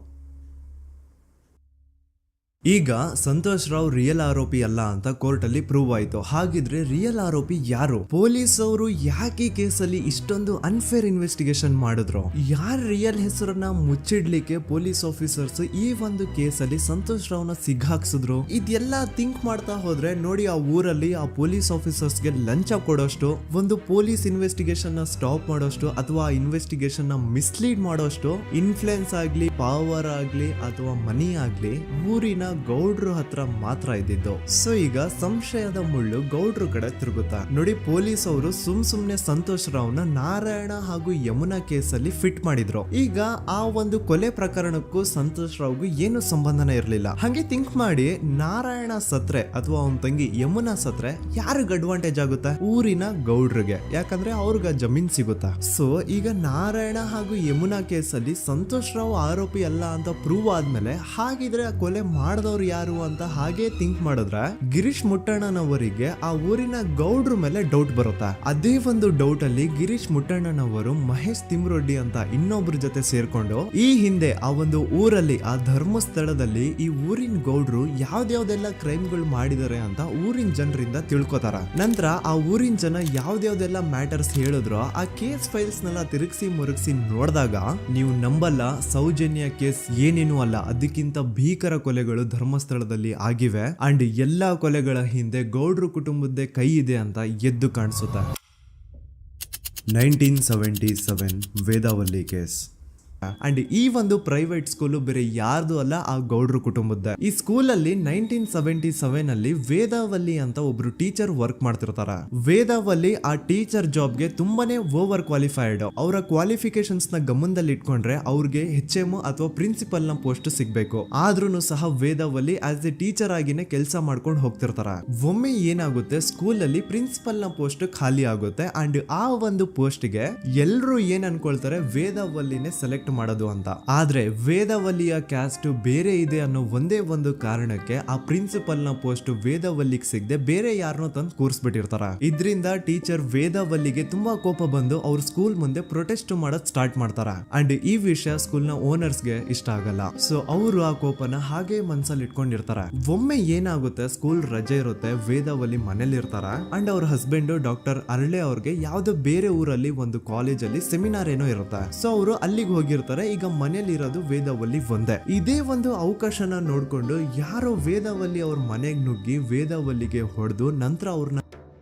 ಈಗ ಸಂತೋಷ್ ರಾವ್ ರಿಯಲ್ ಆರೋಪಿ ಅಲ್ಲ ಅಂತ ಕೋರ್ಟ್ ಅಲ್ಲಿ ಪ್ರೂವ್ ಆಯ್ತು. ಹಾಗಿದ್ರೆ ರಿಯಲ್ ಆರೋಪಿ ಯಾರು? ಪೊಲೀಸ್ ಅವರು ಯಾಕೆ ಕೇಸಲ್ಲಿ ಇಷ್ಟೊಂದು ಅನ್ಫೇರ್ ಇನ್ವೆಸ್ಟಿಗೇಷನ್ ಮಾಡಿದ್ರು? ಯಾರ ರಿಯಲ್ ಹೆಸರನ್ನ ಮುಚ್ಚಿಡ್ಲಿಕ್ಕೆ ಪೊಲೀಸ್ ಆಫೀಸರ್ಸ್ ಈ ಒಂದು ಕೇಸಲ್ಲಿ ಸಂತೋಷ್ ರಾವ್ನ ಸಿಗ್ಹಾಕ್ಸಿದ್ರು? ಇದೆಲ್ಲ ಥಿಂಕ್ ಮಾಡ್ತಾ ಹೋದ್ರೆ ನೋಡಿ, ಆ ಊರಲ್ಲಿ ಆ ಪೊಲೀಸ್ ಆಫೀಸರ್ಸ್ಗೆ ಲಂಚ ಕೊಡೋಷ್ಟು, ಒಂದು ಪೊಲೀಸ್ ಇನ್ವೆಸ್ಟಿಗೇಷನ್ ನ ಸ್ಟಾಪ್ ಮಾಡೋಷ್ಟು ಅಥವಾ ಇನ್ವೆಸ್ಟಿಗೇಷನ್ ನ ಮಿಸ್ಲೀಡ್ ಮಾಡೋಷ್ಟು ಇನ್ಫ್ಲುಯೆನ್ಸ್ ಆಗ್ಲಿ, ಪವರ್ ಆಗ್ಲಿ ಅಥವಾ ಮನಿ ಆಗ್ಲಿ ಊರಿನ ಗೌಡ್ರು ಹತ್ರ ಮಾತ್ರ ಇದ್ದಿದ್ದು. ಸೊ ಈಗ ಸಂಶಯದ ಮುಳ್ಳು ಗೌಡ್ರು ಕಡೆ ತಿರುಗುತ್ತಾ. ನೋಡಿ, ಪೊಲೀಸ್ ಅವರು ಸುಮ್ನೆ ಸಂತೋಷ್ ರಾವ್ನ ನಾರಾಯಣ ಹಾಗೂ ಯಮುನಾ ಕೇಸಲ್ಲಿ ಫಿಟ್ ಮಾಡಿದ್ರು. ಈಗ ಆ ಒಂದು ಕೊಲೆ ಪ್ರಕರಣಕ್ಕೂ ಸಂತೋಷ್ ರಾವ್ಗೂ ಏನು ಸಂಬಂಧನೇ ಇರ್ಲಿಲ್ಲ. ಹಂಗೆ ಥಿಂಕ್ ಮಾಡಿ, ನಾರಾಯಣ ಸತ್ರೆ ಅಥವಾ ಅವನ ತಂಗಿ ಯಮುನಾ ಸತ್ರೆ ಯಾರಿಗ ಅಡ್ವಾಂಟೇಜ್ ಆಗುತ್ತೆ? ಊರಿನ ಗೌಡ್ರಿಗೆ, ಯಾಕಂದ್ರೆ ಅವ್ರಿಗೆ ಜಮೀನ್ ಸಿಗುತ್ತಾ. ಸೊ ಈಗ ನಾರಾಯಣ ಹಾಗೂ ಯಮುನಾ ಕೇಸಲ್ಲಿ ಸಂತೋಷ್ ರಾವ್ ಆರೋಪಿ ಅಲ್ಲ ಅಂತ ಪ್ರೂವ್ ಆದ್ಮೇಲೆ ಹಾಗಿದ್ರೆ ಆ ಕೊಲೆ ಮಾಡ್ದವ್ರು ಯಾರು ಅಂತ ಹಾಗೆ ಥಿಂಕ್ ಮಾಡಿದ್ರೆ ಗಿರೀಶ್ ಮುಟ್ಟಣ್ಣನವರಿಗೆ ಆ ಊರಿನ ಗೌಡ್ರ ಮೇಲೆ ಡೌಟ್ ಬರುತ್ತೆ. ಅದೇ ಒಂದು ಡೌಟ್ ಅಲ್ಲಿ ಗಿರೀಶ್ ಮುಟ್ಟಣ್ಣನವರು ಮಹೇಶ್ ತಿಮ್ರೊಡ್ಡಿ ಅಂತ ಇನ್ನೊಬ್ರ ಜೊತೆ ಸೇರ್ಕೊಂಡು ಈ ಹಿಂದೆ ಆ ಒಂದು ಊರಲ್ಲಿ ಆ ಧರ್ಮಸ್ಥಳದಲ್ಲಿ ಈ ಊರಿನ ಗೌಡ್ರು ಯಾವ್ದ್ಯಾವ್ದೆಲ್ಲ ಕ್ರೈಮ್ ಗಳು ಮಾಡಿದಾರೆ ಅಂತ ಊರಿನ ಜನರಿಂದ ತಿಳ್ಕೊತಾರ. ನಂತರ ಆ ಊರಿನ ಜನ ಯಾವ್ದ್ಯಾವ್ದೆಲ್ಲ ಮ್ಯಾಟರ್ಸ್ ಹೇಳಿದ್ರು ಆ ಕೇಸ್ ಫೈಲ್ಸ್ ನೆಲ್ಲ ತಿರುಗಿಸಿ ಮುರುಗಿಸಿ ನೋಡಿದಾಗ ನೀವು ನಂಬಲ್ಲ, ಸೌಜನ್ಯ ಕೇಸ್ ಏನೇನು ಅಲ್ಲ, ಅದಕ್ಕಿಂತ ಭೀಕರ ಕೊಲೆಗಳು ಧರ್ಮಸ್ಥಳದಲ್ಲಿ ಆಗಿವೆ ಅಂಡ್ ಎಲ್ಲಾ ಕೊಲೆಗಳ ಹಿಂದೆ ಗೌಡ್ರು ಕುಟುಂಬದ್ದೇ ಕೈ ಇದೆ ಅಂತ ಎದ್ದು ಕಾಣಿಸುತ್ತೆ. 1977 ವೇದಾವಲ್ಲಿ ಕೇಸ್. ಅಂಡ್ ಈ ಒಂದು ಪ್ರೈವೇಟ್ ಸ್ಕೂಲು ಬೇರೆ ಯಾರ್ದು ಅಲ್ಲ, ಆ ಗೌಡ್ರು ಕುಟುಂಬದ. ಈ ಸ್ಕೂಲ್ ಅಲ್ಲಿ 1977 ಅಲ್ಲಿ ವೇದಾವಲ್ಲಿ ಅಂತ ಒಬ್ರು ಟೀಚರ್ ವರ್ಕ್ ಮಾಡ್ತಿರ್ತಾರ. ವೇದಾವಲ್ಲಿ ಆ ಟೀಚರ್ ಜಾಬ್ ಗೆ ತುಂಬಾನೇ ಓವರ್ ಕ್ವಾಲಿಫೈಡ್. ಅವರ ಕ್ವಾಲಿಫಿಕೇಶನ್ಸ್ ನ ಗಮನದಲ್ಲಿ ಇಟ್ಕೊಂಡ್ರೆ ಅವ್ರಿಗೆ HM ಅಥವಾ ಪ್ರಿನ್ಸಿಪಲ್ ನ ಪೋಸ್ಟ್ ಸಿಗ್ಬೇಕು. ಆದ್ರೂ ಸಹ ವೇದಾವಲ್ಲಿ ಆಸ್ ಎ ಟೀಚರ್ ಆಗಿನೇ ಕೆಲಸ ಮಾಡ್ಕೊಂಡು ಹೋಗ್ತಿರ್ತಾರ. ಒಮ್ಮೆ ಏನಾಗುತ್ತೆ, ಸ್ಕೂಲ್ ಅಲ್ಲಿ ಪ್ರಿನ್ಸಿಪಲ್ ನ ಪೋಸ್ಟ್ ಖಾಲಿ ಆಗುತ್ತೆ ಅಂಡ್ ಆ ಒಂದು ಪೋಸ್ಟ್ ಗೆ ಎಲ್ರು ಏನ್ ಅನ್ಕೊಳ್ತಾರೆ, ವೇದಾವಲ್ಲಿನೇ ಸೆಲೆಕ್ಟ್ ಮಾಡೋದು ಅಂತ. ಆದ್ರೆ ವೇದಾವಲ್ಲಿಯ ಕ್ಯಾಸ್ಟ್ ಬೇರೆ ಇದೆ ಅನ್ನೋ ಒಂದೇ ಒಂದು ಕಾರಣಕ್ಕೆ ಆ ಪ್ರಿನ್ಸಿಪಲ್ ನ ಪೋಸ್ಟ್ ವೇದಾವಲ್ಲಿಗೆ ಸಿಗದೆ ಬೇರೆ ಯಾರನ್ನೋ ತಂದು ಕೂರಿಸ್ಬಿಟ್ಟಿರ್ತಾರ. ಇದರಿಂದ ಟೀಚರ್ ವೇದಾವಲ್ಲಿಗೆ ತುಂಬಾ ಕೋಪ ಬಂದು ಅವ್ರ ಸ್ಕೂಲ್ ಮುಂದೆ ಪ್ರೊಟೆಸ್ಟ್ ಮಾಡೋದ್ ಸ್ಟಾರ್ಟ್ ಮಾಡ್ತಾರ. ಅಂಡ್ ಈ ವಿಷಯ ಸ್ಕೂಲ್ ನ ಓನರ್ಸ್ ಗೆ ಇಷ್ಟ ಆಗಲ್ಲ. ಸೊ ಅವರು ಆ ಕೋಪನ ಹಾಗೆ ಮನ್ಸಲ್ಲಿ ಇಟ್ಕೊಂಡಿರ್ತಾರೆ. ಒಮ್ಮೆ ಏನಾಗುತ್ತೆ, ಸ್ಕೂಲ್ ರಜೆ ಇರುತ್ತೆ, ವೇದಾವಲ್ಲಿ ಮನೇಲಿ ಇರ್ತಾರ ಅಂಡ್ ಅವ್ರ ಹಸ್ಬೆಂಡ್ ಡಾಕ್ಟರ್ ಅರಳೆ ಅವ್ರಿಗೆ ಯಾವ್ದೋ ಬೇರೆ ಊರಲ್ಲಿ ಒಂದು ಕಾಲೇಜ್ ಅಲ್ಲಿ ಸೆಮಿನಾರ್ ಏನೋ ಇರುತ್ತೆ. ಸೊ ಅವರು ಅಲ್ಲಿಗೆ ಹೋಗಿರ್ತಾರೆ. ಈಗ ಮನೇಲಿ ಇರೋದು ವೇದಾವಲ್ಲಿ ಒಂದೇ. ಇದೇ ಒಂದು ಅವಕಾಶನ ನೋಡ್ಕೊಂಡು ಯಾರೋ ವೇದಾವಲ್ಲಿ ಅವ್ರ ಮನೆಗೆ ನುಗ್ಗಿ ವೇದಾವಲ್ಲಿಗೆ ಹೊಡೆದು ನಂತರ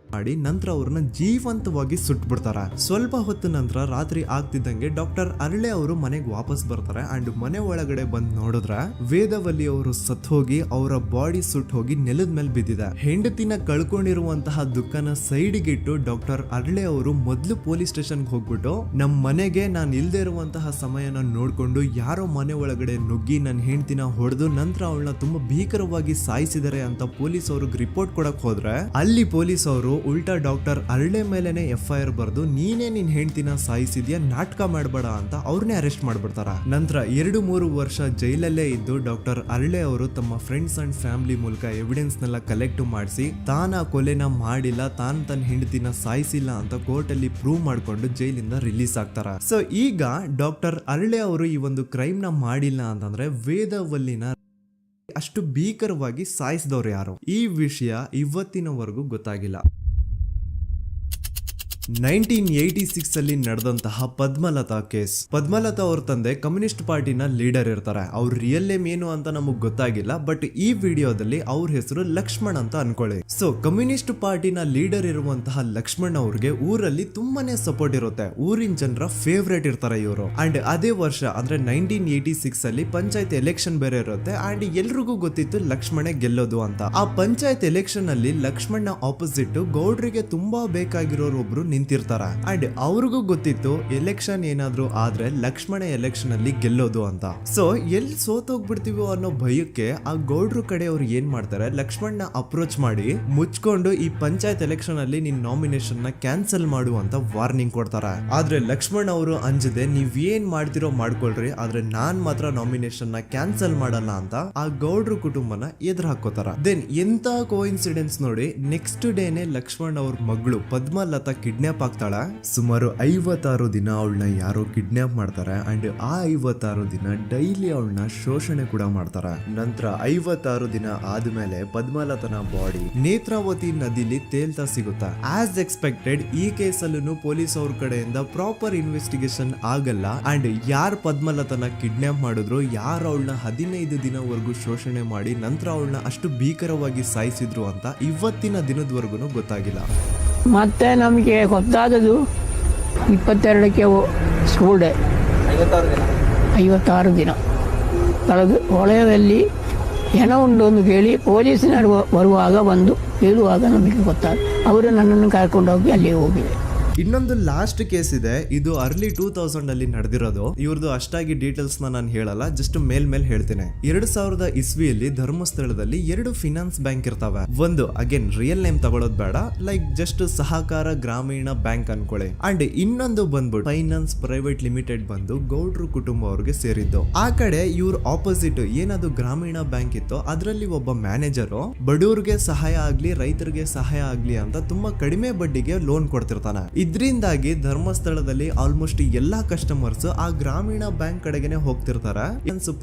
ಅವ್ರನ್ನ ಜೀವಂತವಾಗಿ ಸುಟ್ಬಿಡ್ತಾರ. ಸ್ವಲ್ಪ ಹೊತ್ತು ನಂತರ ರಾತ್ರಿ ಆಗ್ತಿದ್ದಂಗೆ ಡಾಕ್ಟರ್ ಅರಳೆ ಅವರು ಮನೆಗೆ ವಾಪಸ್ ಬರ್ತಾರೆ ಅಂಡ್ ಮನೆ ಒಳಗಡೆ ಬಂದ್ ನೋಡಿದ್ರೆ ವೇದಾವಲ್ಲಿ ಅವರು ಸತ್ ಹೋಗಿ ಅವರ ಬಾಡಿ ಸುಟ್ ಹೋಗಿ ನೆಲದ ಮೇಲೆ ಬಿದ್ದಿದೆ. ಹೆಂಡತಿನ ಕಳ್ಕೊಂಡಿರುವಂತಹ ದುಃಖನ ಸೈಡ್ಗೆ ಇಟ್ಟು ಡಾಕ್ಟರ್ ಅರಳೆ ಅವರು ಮೊದ್ಲು ಪೊಲೀಸ್ ಸ್ಟೇಷನ್ಗೆ ಹೋಗ್ಬಿಟ್ಟು ನಮ್ ಮನೆಗೆ ನಾನ್ ಇಲ್ದೇ ಇರುವಂತಹ ಸಮಯನ ನೋಡ್ಕೊಂಡು ಯಾರೋ ಮನೆ ಒಳಗಡೆ ನುಗ್ಗಿ ನನ್ನ ಹೆಂಡತಿನ ಹೊಡೆದು ನಂತರ ಅವಳನ್ನ ತುಂಬಾ ಭೀಕರವಾಗಿ ಸಾಯಿಸಿದರೆ ಅಂತ ಪೊಲೀಸ್ ಅವ್ರಿಗೆ ರಿಪೋರ್ಟ್ ಕೊಡಕ್ ಹೋದ್ರೆ ಅಲ್ಲಿ ಪೊಲೀಸ್ ಅವರು ಉಲ್ಟಾ ಡಾಕ್ಟರ್ ಅರಳೆ ಮೇಲೆನೆ FIR ಬರ್ದು ನೀನೇ ನಿನ್ ಹೆಂಡತಿನ ಸಾಯಿಸಿದ್ಯಾ, ನಾಟಕ ಮಾಡಬೇಡ ಅಂತ ಅವ್ರನ್ನೇ ಅರೆಸ್ಟ್ ಮಾಡ್ಬಿಡ್ತಾರ. ನಂತರ 2-3 ವರ್ಷ ಜೈಲಲ್ಲೇ ಇದ್ದು ಡಾಕ್ಟರ್ ಅರಳೆ ಅವರು ತಮ್ಮ ಫ್ರೆಂಡ್ಸ್ ಅಂಡ್ ಫ್ಯಾಮಿಲಿ ಮೂಲಕ ಎವಿಡೆನ್ಸ್ ನೆಲ್ಲ ಕಲೆಕ್ಟ್ ಮಾಡಿಸಿ ತಾನ ಕೊಲೆನ ಮಾಡಿಲ್ಲ, ತನ್ನ ಹೆಂಡತಿನ ಸಾಯಿಸಿಲ್ಲ ಅಂತ ಕೋರ್ಟ್ ಅಲ್ಲಿ ಪ್ರೂವ್ ಮಾಡ್ಕೊಂಡು ಜೈಲಿಂದ ರಿಲೀಸ್ ಆಗ್ತಾರ. ಸೊ ಈಗ ಡಾಕ್ಟರ್ ಅರಳೆ ಅವರು ಈ ಒಂದು ಕ್ರೈಮ್ ನ ಮಾಡಿಲ್ಲ ಅಂತಂದ್ರೆ ವೇದಾವಲ್ಲಿನ ಅಷ್ಟು ಭೀಕರವಾಗಿ ಸಾಯಿಸಿದವ್ರು ಯಾರು, ಈ ವಿಷಯ ಇವತ್ತಿನವರೆಗೂ ಗೊತ್ತಾಗಿಲ್ಲ. 1986 ಅಲ್ಲಿ ನಡೆದಂತಹ ಪದ್ಮಲತಾ ಕೇಸ್. ಪದ್ಮಲತಾ ಅವ್ರ ತಂದೆ ಕಮ್ಯುನಿಸ್ಟ್ ಪಾರ್ಟಿನ ಲೀಡರ್ ಇರ್ತಾರೆ. ಅವ್ರ ರಿಯಲ್ ನೇಮ್ ಏನು ಅಂತ ನಮಗ್ ಗೊತ್ತಾಗಿಲ್ಲ, ಬಟ್ ಈ ವಿಡಿಯೋದಲ್ಲಿ ಅವ್ರ ಹೆಸರು ಲಕ್ಷ್ಮಣ್ ಅಂತ ಅನ್ಕೊಳ್ಳಿ. ಸೊ ಕಮ್ಯುನಿಸ್ಟ್ ಪಾರ್ಟಿನ ಲೀಡರ್ ಇರುವಂತಹ ಲಕ್ಷ್ಮಣ್ ಅವ್ರಿಗೆ ಊರಲ್ಲಿ ತುಂಬಾನೇ ಸಪೋರ್ಟ್ ಇರುತ್ತೆ, ಊರಿನ ಜನರ ಫೇವ್ರೇಟ್ ಇರ್ತಾರೆ ಇವರು. ಅಂಡ್ ಅದೇ ವರ್ಷ ಅಂದ್ರೆ 1986 ಅಲ್ಲಿ ಪಂಚಾಯತ್ ಎಲೆಕ್ಷನ್ ಬೇರೆ ಇರುತ್ತೆ ಅಂಡ್ ಎಲ್ರಿಗೂ ಗೊತ್ತಿತ್ತು ಲಕ್ಷ್ಮಣೆ ಗೆಲ್ಲೋದು ಅಂತ. ಆ ಪಂಚಾಯತ್ ಎಲೆಕ್ಷನ್ ಅಲ್ಲಿ ಲಕ್ಷ್ಮಣ್ ಆಪೋಸಿಟ್ ಗೌಡ್ರಿಗೆ ತುಂಬಾ ಬೇಕಾಗಿರೋರು ಒಬ್ರು ನಿಂತಿರ್ತಾರ ಅಂಡ್ ಅವ್ರಿಗೂ ಗೊತ್ತಿತ್ತು ಎಲೆಕ್ಷನ್ ಏನಾದ್ರು ಆದ್ರೆ ಲಕ್ಷ್ಮಣ ಎಲೆಕ್ಷನ್ ಅಲ್ಲಿ ಗೆಲ್ಲೋದು ಅಂತ. ಸೊ ಎಲ್ಲಿ ಸೋತೋಗ್ಬಿಡ್ತೀವೋ ಅನ್ನೋ ಭಯಕ್ಕೆ ಆ ಗೌಡ್ರು ಕಡೆ ಅವ್ರು ಏನ್ ಮಾಡ್ತಾರೆ, ಲಕ್ಷ್ಮಣ್ನ ಅಪ್ರೋಚ್ ಮಾಡಿ ಮುಚ್ಕೊಂಡು ಈ ಪಂಚಾಯತ್ ಎಲೆಕ್ಷನ್ ಅಲ್ಲಿ ನಿನ್ ನಾಮಿನೇಷನ್ ನ ಕ್ಯಾನ್ಸಲ್ ಮಾಡು ಅಂತ ವಾರ್ನಿಂಗ್ ಕೊಡ್ತಾರ. ಆದ್ರೆ ಲಕ್ಷ್ಮಣ್ ಅವರು ಅಂಜದೆ ನೀವ್ ಏನ್ ಮಾಡ್ತಿರೋ ಮಾಡ್ಕೊಳ್ರಿ, ಆದ್ರೆ ನಾನ್ ಮಾತ್ರ ನಾಮಿನೇಷನ್ ನ ಕ್ಯಾನ್ಸಲ್ ಮಾಡಲ್ಲ ಅಂತ ಆ ಗೌಡ್ರು ಕುಟುಂಬನ ಎದುರು ಹಾಕೋತಾರ. ದೆನ್ ಎಂತ ಕೋಇನ್ಸಿಡೆನ್ಸ್ ನೋಡಿ, ನೆಕ್ಸ್ಟ್ ಡೇನೆ ಲಕ್ಷ್ಮಣ್ ಅವ್ರ ಮಗಳು ಪದ್ಮಲತಾ ಕಿಡ್ನಾಪ್ ಆಗ್ತಾಳ. ಸುಮಾರು 56 ದಿನ ಅವಳನ್ನ ಯಾರೋ ಕಿಡ್ನಾಪ್ ಮಾಡ್ತಾರೆ ಅಂಡ್ ಆ 56 ದಿನ ಡೈಲಿ ಅವಳನ್ನ ಶೋಷಣೆ ಕೂಡ ಮಾಡ್ತಾರ. ನಂತರ 56 ದಿನ ಆದ್ಮೇಲೆ ಪದ್ಮಲತನ ಬಾಡಿ ನೇತ್ರಾವತಿ ನದಿಲಿ ತೇಲ್ತಾ ಸಿಗುತ್ತಾ. ಆಸ್ ಎಕ್ಸ್ಪೆಕ್ಟೆಡ್ ಈ ಕೇಸಲ್ಲೂ ಪೊಲೀಸ್ ಅವ್ರ ಕಡೆಯಿಂದ ಪ್ರಾಪರ್ ಇನ್ವೆಸ್ಟಿಗೇಷನ್ ಆಗಲ್ಲ ಅಂಡ್ ಯಾರ್ ಪದ್ಮಲತನ ಕಿಡ್ನಾಪ್ ಮಾಡಿದ್ರು, ಯಾರು ಅವಳನ್ನ 15 ದಿನವರೆಗೂ ಶೋಷಣೆ ಮಾಡಿ ನಂತರ ಅವಳನ್ನ ಅಷ್ಟು ಭೀಕರವಾಗಿ ಸಾಯಿಸಿದ್ರು ಅಂತ ಇವತ್ತಿನ ದಿನದವರೆಗೂ ಗೊತ್ತಾಗಿಲ್ಲ. ಮತ್ತೆ ನಮಗೆ ಗೊತ್ತಾದದು 22ಕ್ಕೆ ಸ್ಕೂಲ್ ಡೇ 56 ದಿನ ಕಳೆದು ಹೊಳೆಯಲ್ಲಿ ಹೆಣ ಉಂಡು ಅಂತ ಕೇಳಿ ಪೊಲೀಸಿನವರು ಬರುವಾಗ ಬಂದು ಹೇಳುವಾಗ ನಮಗೆ ಗೊತ್ತಾದ. ಅವರು ನನ್ನನ್ನು ಕರ್ಕೊಂಡೋಗಿ ಅಲ್ಲಿಗೆ ಹೋಗಿದೆ. ಇನ್ನೊಂದು ಲಾಸ್ಟ್ ಕೇಸ್ ಇದೆ, ಇದು ಅರ್ಲಿ 2000 ಅಲ್ಲಿ ನಡೆದಿರೋದು. ಇವ್ರದ್ದು ಅಷ್ಟಾಗಿ ಡೀಟೇಲ್ಸ್ ನಾನು ಹೇಳಲ್ಲ, ಜಸ್ಟ್ ಮೇಲ್ ಹೇಳ್ತೀನಿ. 2000 ಇಸ್ವಿಯಲ್ಲಿ ಧರ್ಮಸ್ಥಳದಲ್ಲಿ 2 ಫಿನಾನ್ಸ್ ಬ್ಯಾಂಕ್ ಇರ್ತಾವೆ. ಒಂದು ಅಗೇನ್ ರಿಯಲ್ ನೇಮ್ ತಗೊಳ್ಳೋದು ಬೇಡ, ಲೈಕ್ ಜಸ್ಟ್ ಸಹಕಾರ ಗ್ರಾಮೀಣ ಬ್ಯಾಂಕ್ ಅನ್ಕೊಳ್ಳಿ. ಅಂಡ್ ಇನ್ನೊಂದು ಬಂದ್ಬಿಟ್ಟು ಫೈನಾನ್ಸ್ ಪ್ರೈವೇಟ್ ಲಿಮಿಟೆಡ್ ಬಂದು ಗೌಡ್ರು ಕುಟುಂಬ ಅವ್ರಿಗೆ ಸೇರಿದ್ದು. ಆ ಕಡೆ ಇವ್ರ ಆಪೋಸಿಟ್ ಏನದು ಗ್ರಾಮೀಣ ಬ್ಯಾಂಕ್ ಇತ್ತು, ಅದರಲ್ಲಿ ಒಬ್ಬ ಮ್ಯಾನೇಜರು ಬಡವ್ರಿಗೆ ಸಹಾಯ ಆಗ್ಲಿ ರೈತರಿಗೆ ಸಹಾಯ ಆಗ್ಲಿ ಅಂತ ತುಂಬಾ ಕಡಿಮೆ ಬಡ್ಡಿಗೆ ಲೋನ್ ಕೊಡ್ತಿರ್ತಾನೆ. ಇದ್ರಿಂದಾಗಿ ಧರ್ಮಸ್ಥಳದಲ್ಲಿ ಆಲ್ಮೋಸ್ಟ್ ಎಲ್ಲಾ ಕಸ್ಟಮರ್ಸ್ ಆ ಗ್ರಾಮೀಣ ಬ್ಯಾಂಕ್ ಕಡೆಗೆ ಹೋಗ್ತಿರ್ತಾರೆ,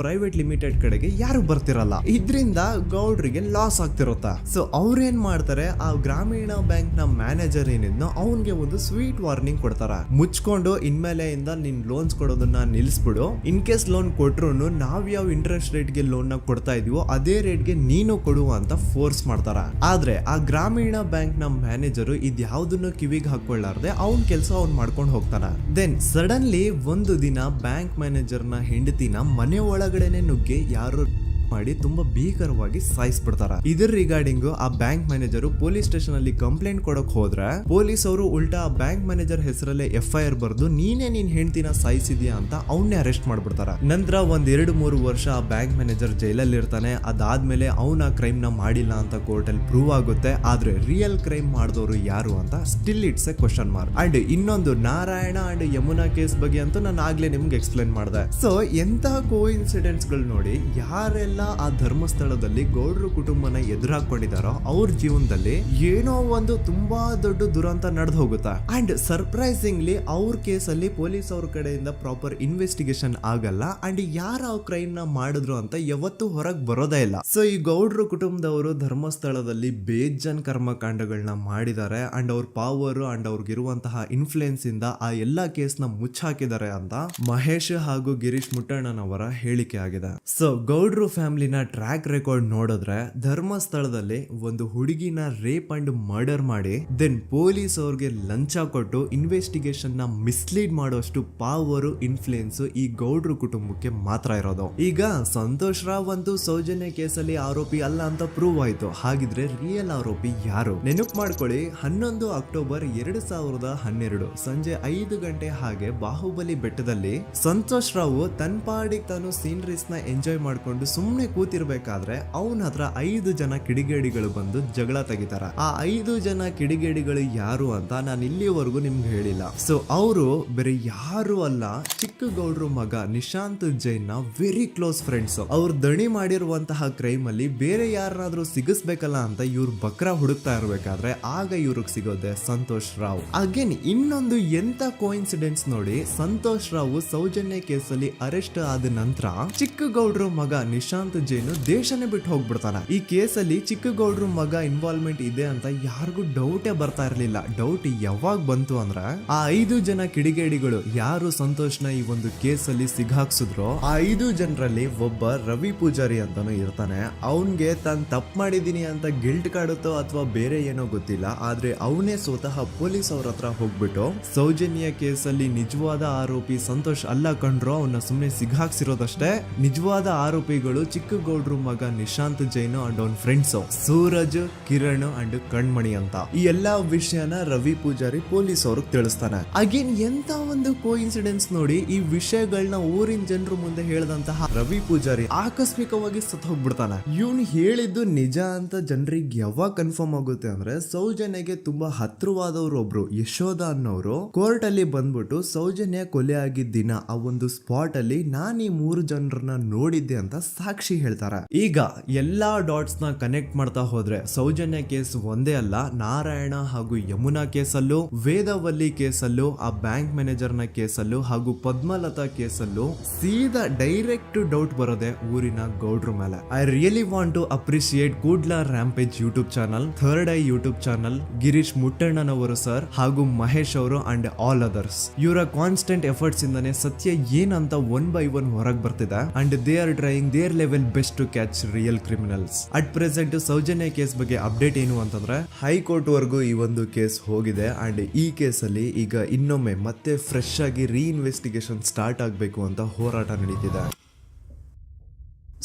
ಪ್ರೈವೇಟ್ ಲಿಮಿಟೆಡ್ ಕಡೆಗೆ ಯಾರು ಬರ್ತಿರಲ್ಲ. ಇದ್ರಿಂದ ಗೌಡ್ರಿಗೆ ಲಾಸ್ ಆಗ್ತಿರುತ್ತಾ. ಸೊ ಅವ್ರೇನ್ ಮಾಡ್ತಾರೆ, ಆ ಗ್ರಾಮೀಣ ಬ್ಯಾಂಕ್ ನ ಮ್ಯಾನೇಜರ್ ಏನಿದ್ನೋ ಅವನ್ಗೆ ಒಂದು ಸ್ವೀಟ್ ವಾರ್ನಿಂಗ್ ಕೊಡ್ತಾರ, ಮುಚ್ಕೊಂಡು ಇನ್ಮೇಲೆ ಇಂದ ನಿನ್ ಲೋನ್ಸ್ ಕೊಡೋದನ್ನ ನಿಲ್ಸ್ಬಿಡು. ಇನ್ ಕೇಸ್ ಲೋನ್ ಕೊಟ್ರು ನಾವ್ ಯಾವ ಇಂಟ್ರೆಸ್ಟ್ ರೇಟ್ ಗೆ ಲೋನ್ ನ ಕೊಡ್ತಾ ಇದೀವೋ ಅದೇ ರೇಟ್ ಗೆ ನೀನು ಕೊಡುವ ಅಂತ ಫೋರ್ಸ್ ಮಾಡ್ತಾರ. ಆದ್ರೆ ಆ ಗ್ರಾಮೀಣ ಬ್ಯಾಂಕ್ ನ ಮ್ಯಾನೇಜರು ಇದ್ಯಾವುದನ್ನು ಕಿವಿಗೆ ಹಾಕೊಳ್ಳಾರ್ದೆ ಅವನ್ ಕೆಲಸ ಅವ್ನ್ ಮಾಡ್ಕೊಂಡು ಹೋಗ್ತಾನ. ದೆನ್ ಸಡನ್ಲಿ ಒಂದು ದಿನ ಬ್ಯಾಂಕ್ ಮ್ಯಾನೇಜರ್ ನ ಹೆಂಡತಿನ ಮನೆ ಒಳಗಡೆನೆ ನುಗ್ಗಿ ಯಾರು ಮಾಡಿ ತುಂಬಾ ಭೀಕರವಾಗಿ ಸಾಯಿಸ್ಬಿಡ್ತಾರ. ಇದರ ರಿಗಾರ್ಡಿಂಗ್ ಆ ಬ್ಯಾಂಕ್ ಮ್ಯಾನೇಜರ್ ಪೊಲೀಸ್ ಸ್ಟೇಷನ್ ಅಲ್ಲಿ ಕಂಪ್ಲೇಂಟ್ ಕೊಡಕ್ ಹೋದ್ರೆ ಪೊಲೀಸ್ ಅವರು ಉಲ್ಟಾ ಆ ಬ್ಯಾಂಕ್ ಮ್ಯಾನೇಜರ್ ಹೆಸರಲ್ಲೇ FIR ಬರ್ದು ನೀನೇ ನಿನ್ ಹೆಂಡತಿನ ಸಾಯಿಸಿದ್ಯಾ ಅಂತ ಅವನ್ನೇ ಅರೆಸ್ಟ್ ಮಾಡ್ಬಿಡ್ತಾರ. ನಂತರ 1-2-3 ವರ್ಷ ಆ ಬ್ಯಾಂಕ್ ಮ್ಯಾನೇಜರ್ ಜೈಲಲ್ಲಿ ಇರ್ತಾನೆ. ಅದಾದ್ಮೇಲೆ ಅವನ ಕ್ರೈಮ್ ನ ಮಾಡಿಲ್ಲ ಅಂತ ಕೋರ್ಟ್ ಅಲ್ಲಿ ಪ್ರೂವ್ ಆಗುತ್ತೆ. ಆದ್ರೆ ರಿಯಲ್ ಕ್ರೈಮ್ ಮಾಡಿದವರು ಯಾರು ಅಂತ still it's A question mark. And ಇನ್ನೊಂದು ನಾರಾಯಣ ಅಂಡ್ ಯಮುನಾ ಕೇಸ್ ಬಗ್ಗೆ ಅಂತೂ ನಾನು ಆಗ್ಲೇ ನಿಮ್ಗೆ ಎಕ್ಸ್ಪ್ಲೇನ್ ಮಾಡಿದೆ. ಸೊ ಎಂತಹ ಕೋ ಇನ್ಸಿಡೆಂಟ್ಸ್ ಗಳು ನೋಡಿ, ಯಾರೆಲ್ಲ ಆ ಧರ್ಮಸ್ಥಳದಲ್ಲಿ ಗೌಡ್ರು ಕುಟುಂಬನ ಎದುರಾಕೊಂಡಿದಾರೋ ಅವ್ರ ಜೀವನದಲ್ಲಿ ಏನೋ ಒಂದು ತುಂಬಾ ದೊಡ್ಡ ದುರಂತ ನಡೆದು ಹೋಗುತ್ತಾ. ಅಂಡ್ ಸರ್ಪ್ರೈಸಿಂಗ್ಲಿ ಅವ್ರ ಕೇಸಲ್ಲಿ ಪೊಲೀಸ್ ಅವ್ರ ಕಡೆಯಿಂದ ಪ್ರಾಪರ್ ಇನ್ವೆಸ್ಟಿಗೇಷನ್ ಆಗಲ್ಲ. ಅಂಡ್ ಯಾರ ಆ ಕ್ರೈಮ್ ನ ಮಾಡಿದ್ರು ಅಂತ ಯಾವತ್ತೂ ಹೊರಗೆ ಬರೋದೇ ಇಲ್ಲ. ಸೊ ಈ ಗೌಡ್ರು ಕುಟುಂಬದವರು ಧರ್ಮಸ್ಥಳದಲ್ಲಿ ಬೇಜನ್ ಕರ್ಮಕಾಂಡಗಳನ್ನ ಮಾಡಿದ್ದಾರೆ. ಅಂಡ್ ಅವ್ರ ಪವರ್ ಅಂಡ್ ಅವ್ರಿಗಿರುವಂತಹ ಇನ್ಫ್ಲೂಯೆನ್ಸ್ ಇಂದ ಆ ಎಲ್ಲಾ ಕೇಸ್ ನ ಮುಚ್ಚಾಕಿದ್ದಾರೆ ಅಂತ ಮಹೇಶ್ ಹಾಗೂ ಗಿರೀಶ್ ಮುಟ್ಟಣ್ಣನವರ ಹೇಳಿಕೆ ಆಗಿದೆ. ಸೊ ಗೌಡ್ರು ಫ್ಯಾಮಿಲಿನ ಟ್ರ್ಯಾಕ್ ರೆಕಾರ್ಡ್ ನೋಡಿದ್ರೆ ಧರ್ಮಸ್ಥಳದಲ್ಲಿ ಒಂದು ಹುಡುಗಿನ ರೇಪ್ ಅಂಡ್ ಮರ್ಡರ್ ಮಾಡಿ ದೆನ್ ಪೊಲೀಸ್ ಅವ್ರಿಗೆ ಲಂಚ ಕೊಟ್ಟು ಇನ್ವೆಸ್ಟಿಗೇಷನ್ ನ ಮಿಸ್ಲೀಡ್ ಮಾಡುವಷ್ಟು ಪವರ್ ಇನ್ಫ್ಲೂಯೆನ್ಸ್ ಈ ಗೌಡ್ರು ಕುಟುಂಬಕ್ಕೆ ಮಾತ್ರ ಇರೋದು. ಈಗ ಸಂತೋಷ್ ರಾವ್ ಅಂತೂ ಸೌಜನ್ಯ ಕೇಸಲ್ಲಿ ಆರೋಪಿ ಅಲ್ಲ ಅಂತ ಪ್ರೂವ್ ಆಯ್ತು. ಹಾಗಿದ್ರೆ ರಿಯಲ್ ಆರೋಪಿ ಯಾರು? ನೆನಪು ಮಾಡ್ಕೊಳ್ಳಿ, 11 ಅಕ್ಟೋಬರ್ 2012 ಸಂಜೆ 5 ಗಂಟೆ ಹಾಗೆ ಬಾಹುಬಲಿ ಬೆಟ್ಟದಲ್ಲಿ ಸಂತೋಷ್ ರಾವ್ ತನ್ನ ಪಾಡಿಗೆ ತಾನು ಸೀನರೀಸ್ ನ ಎಂಜಾಯ್ ಮಾಡ್ಕೊಂಡು ಸುಮ್ಮನೆ ಕೂತಿರ್ಬೇಕಾದ್ರೆ ಅವನ ಹತ್ರ 5 ಜನ ಕಿಡಿಗೇಡಿಗಳು ಬಂದು ಜಗಳ ತೆಗಿತಾರ. ಆ 5 ಜನ ಕಿಡಿಗೇಡಿಗಳು ಯಾರು ಅಂತ ನಾನು ಇಲ್ಲಿವರೆಗೂ ನಿಮ್ಗೆ ಹೇಳಿಲ್ಲ. ಸೊ ಅವರು ಬೇರೆ ಯಾರು ಅಲ್ಲ, ಚಿಕ್ಕ ಗೌಡ್ರು ಮಗ ನಿಶಾಂತ್ ಜೈನ್ ನ ವೆರಿ ಕ್ಲೋಸ್ ಫ್ರೆಂಡ್ಸ್. ಅವ್ರು ದಣಿ ಮಾಡಿರುವಂತಹ ಕ್ರೈಮ್ ಅಲ್ಲಿ ಬೇರೆ ಯಾರನ್ನಾದ್ರೂ ಸಿಗಿಸ್ಬೇಕಲ್ಲ ಅಂತ ಇವ್ರು ಬಕ್ರ ಹುಡುಕ್ತಾ ಇರ್ಬೇಕಾದ್ರೆ ಆಗ ಇವ್ರಿಗೆ ಸಿಗೋದೆ ಸಂತೋಷ್ ರಾವ್. ಅಗೇನ್ ಇನ್ನೊಂದು ಎಂತ ಕೋಇನ್ಸಿಡೆನ್ಸ್ ನೋಡಿ, ಸಂತೋಷ್ ರಾವ್ ಸೌಜನ್ಯ ಕೇಸಲ್ಲಿ ಅರೆಸ್ಟ್ ಆದ ನಂತರ ಚಿಕ್ಕ ಗೌಡ್ರು ಮಗ ನಿಶಾಂತ್ ಜೈನ್ ದೇಶನೇ ಬಿಟ್ಟು ಹೋಗ್ಬಿಡ್ತಾನೆ. ಈ ಕೇಸಲ್ಲಿ ಚಿಕ್ಕ ಗೌಡ್ರು ಮಗ ಇನ್ವಾಲ್ವ್ಮೆಂಟ್ ಇದೆ ಅಂತ ಯಾರಿಗೂ ಡೌಟೇ ಬರ್ತಾ ಇರ್ಲಿಲ್ಲ. ಡೌಟ್ ಯಾವಾಗ ಬಂತು ಅಂದ್ರೆ ಆ 5 ಜನ ಕಿಡಿಗೇಡಿಗಳು ಯಾರು ಸಂತೋಷ್ನ ಈ ಒಂದು ಕೇಸಲ್ಲಿ ಸಿಗಾಕ್ಸಿದ್ರು ಆ 5 ಜನರಲ್ಲಿ ಒಬ್ಬ ರವಿ ಪೂಜಾರಿ ಅಂತಾನು ಇರ್ತಾನೆ. ಅವನ್ಗೆ ತಾನು ತಪ್ಪು ಮಾಡಿದೀನಿ ಅಂತ ಗಿಲ್ಟ್ ಕಾಡುತ್ತೋ ಅಥವಾ ಬೇರೆ ಏನೋ ಗೊತ್ತಿಲ್ಲ, ಆದ್ರೆ ಅವನೇ ಸ್ವತಃ ಪೊಲೀಸ್ ಅವ್ರ ಹತ್ರ ಹೋಗ್ಬಿಟ್ಟು ಸೌಜನ್ಯ ಕೇಸಲ್ಲಿ ನಿಜವಾದ ಆರೋಪಿ ಸಂತೋಷ್ ಅಲ್ಲ ಕಂಡ್ರು, ಅವನ್ನ ಸುಮ್ನೆ ಸಿಗಾಕ್ಸಿರೋದಷ್ಟೇ, ನಿಜವಾದ ಆರೋಪಿಗಳು ಚಿಕ್ಕ ಗೌಡ್ರು ಮಗ ನಿಶಾಂತ್ ಜೈನ್ ಅಂಡ್ ಅವನ್ ಫ್ರೆಂಡ್ಸ್ ಸೂರಜ್, ಕಿರಣ್ ಅಂಡ್ ಕಣ್ಮಣಿ ಅಂತ. ಈ ಎಲ್ಲಾ ವಿಷಯನ ರವಿ ಪೂಜಾರಿ ಪೊಲೀಸ್ ಅವ್ರಿಗೆ ತಿಳಿಸ್ತಾನೆ. ಅಗೇನ್ ಎಂತ ಒಂದು ಕೋಇನ್ಸಿಡೆನ್ಸ್ ನೋಡಿ, ಈ ವಿಷಯಗಳನ್ನ ಊರಿನ ಜನರು ಮುಂದೆ ಹೇಳಿದಂತಹ ರವಿ ಪೂಜಾರಿ ಆಕಸ್ಮಿಕವಾಗಿ ಸತ್ತು ಹೋಗ್ಬಿಡ್ತಾನೆ. ಇವನು ಹೇಳಿದ್ದು ನಿಜ ಅಂತ ಜನರಿಗೆ ಯಾವಾಗ ಕನ್ಫರ್ಮ್ ಆಗುತ್ತೆ ಅಂದ್ರೆ ಸೌಜನ್ಯಗೆ ತುಂಬಾ ಹತ್ರವಾದವ್ರು ಒಬ್ರು ಯಶೋಧ ಅನ್ನೋರು ಕೋರ್ಟ್ ಅಲ್ಲಿ ಬಂದ್ಬಿಟ್ಟು ಸೌಜನ್ಯ ಕೊಲೆ ಆಗಿದ್ದ ದಿನ ಆ ಒಂದು ಸ್ಪಾಟ್ ಅಲ್ಲಿ ನಾನು ಈ 3 ಜನರನ್ನ ನೋಡಿದ್ದೆ ಅಂತ ಸಾಕ್ಷಿ ಹೇಳ್ತಾರೆ. ಈಗ ಎಲ್ಲಾ ಡಾಟ್ಸ್ ನ ಕನೆಕ್ಟ್ ಮಾಡ್ತಾ ಹೋದ್ರೆ ಸೌಜನ್ಯ ಕೇಸ್ ಒಂದೇ ಅಲ್ಲ, ನಾರಾಯಣ ಹಾಗೂ ಯಮುನಾ ಕೇಸಲ್ಲೂ, ವೇದವಲ್ಲಿ ಕೇಸಲ್ಲೂ, ಆ ಬ್ಯಾಂಕ್ ಮ್ಯಾನೇಜರ್ ನ ಕೇಸಲ್ಲೂ ಹಾಗೂ ಪದ್ಮಲತಾ ಕೇಸಲ್ಲೂ ಸೀದಾ ಡೈರೆಕ್ಟ್ ಡೌಟ್ ಬರೋದೆ ಊರಿನ ಗೌಡ್ರ ಮೇಲೆ. I really want to appreciate Kudla rampage YouTube channel, third eye YouTube channel, Girish ಮುಟ್ಟಣ್ಣನವರು ಸರ್ ಹಾಗೂ ಮಹೇಶ್ ಅವರು ಅಂಡ್ ಆಲ್ ಅದರ್ಸ್. ಇವರ ಕಾನ್ಸ್ಟೆಂಟ್ ಎಫರ್ಟ್ಸ್ ಇಂದಾನೆ ಸತ್ಯ ಏನಂತ 1 by 1 ಹೊರಗೆ ಬರ್ತಿದೆ and they are trying their level best to catch real criminals. At present Soujanya case ಬಗ್ಗೆ ಅಪ್ಡೇಟ್ ಏನು ಅಂತಂದ್ರೆ ಹೈಕೋರ್ಟ್ ವರೆಗೂ ಈ ಒಂದು ಕೇಸ್ ಹೋಗಿದೆ ಅಂಡ್ ಈ ಕೇಸಲ್ಲಿ ಈಗ ಇನ್ನೊಮ್ಮೆ ಮತ್ತೆ ಫ್ರೆಶ್ ಆಗಿ ರೀಇನ್ವೆಸ್ಟಿಗೇಷನ್ ಸ್ಟಾರ್ಟ್ ಆಗಬೇಕು ಅಂತ ಹೋರಾಟ ನಡೀತಿದೆ.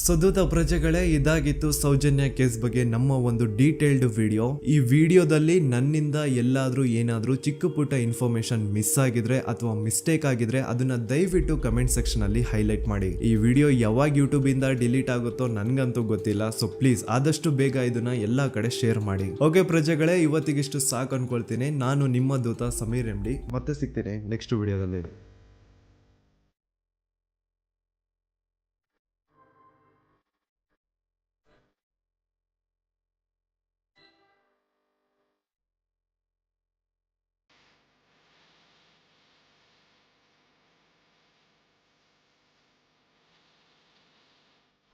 ಸದುತ ಪ್ರಜೆಗಳೇ, ಇದಾಗಿತ್ತು ಸೌಜನ್ಯ ಕೇಸ್ ಬಗ್ಗೆ ನಮ್ಮ ಒಂದು ಡೀಟೇಲ್ಡ್ ವಿಡಿಯೋ. ಈ ವಿಡಿಯೋದಲ್ಲಿ ನನ್ನಿಂದ ಎಲ್ಲಾದ್ರೂ ಏನಾದ್ರೂ ಚಿಕ್ಕ ಪುಟ್ಟ ಇನ್ಫಾರ್ಮೇಶನ್ ಮಿಸ್ ಆಗಿದ್ರೆ ಅಥವಾ ಮಿಸ್ಟೇಕ್ ಆಗಿದ್ರೆ ಅದನ್ನ ದಯವಿಟ್ಟು ಕಮೆಂಟ್ ಸೆಕ್ಷನ್ ಅಲ್ಲಿ ಹೈಲೈಟ್ ಮಾಡಿ. ಈ ವಿಡಿಯೋ ಯಾವಾಗ ಯೂಟ್ಯೂಬ್ ಇಂದ ಡಿಲೀಟ್ ಆಗುತ್ತೋ ನನ್ಗಂತೂ ಗೊತ್ತಿಲ್ಲ. ಸೊ ಪ್ಲೀಸ್ ಆದಷ್ಟು ಬೇಗ ಇದನ್ನ ಎಲ್ಲಾ ಕಡೆ ಶೇರ್ ಮಾಡಿ. ಓಕೆ ಪ್ರಜೆಗಳೇ, ಇವತ್ತಿಗಿಷ್ಟು ಸಾಕು ಅನ್ಕೊಳ್ತೀನಿ. ನಾನು ನಿಮ್ಮ ದೂತ ಸಮೀರ್ MD. ಮತ್ತೆ ಸಿಗ್ತೀನಿ ನೆಕ್ಸ್ಟ್ ವಿಡಿಯೋದಲ್ಲಿ.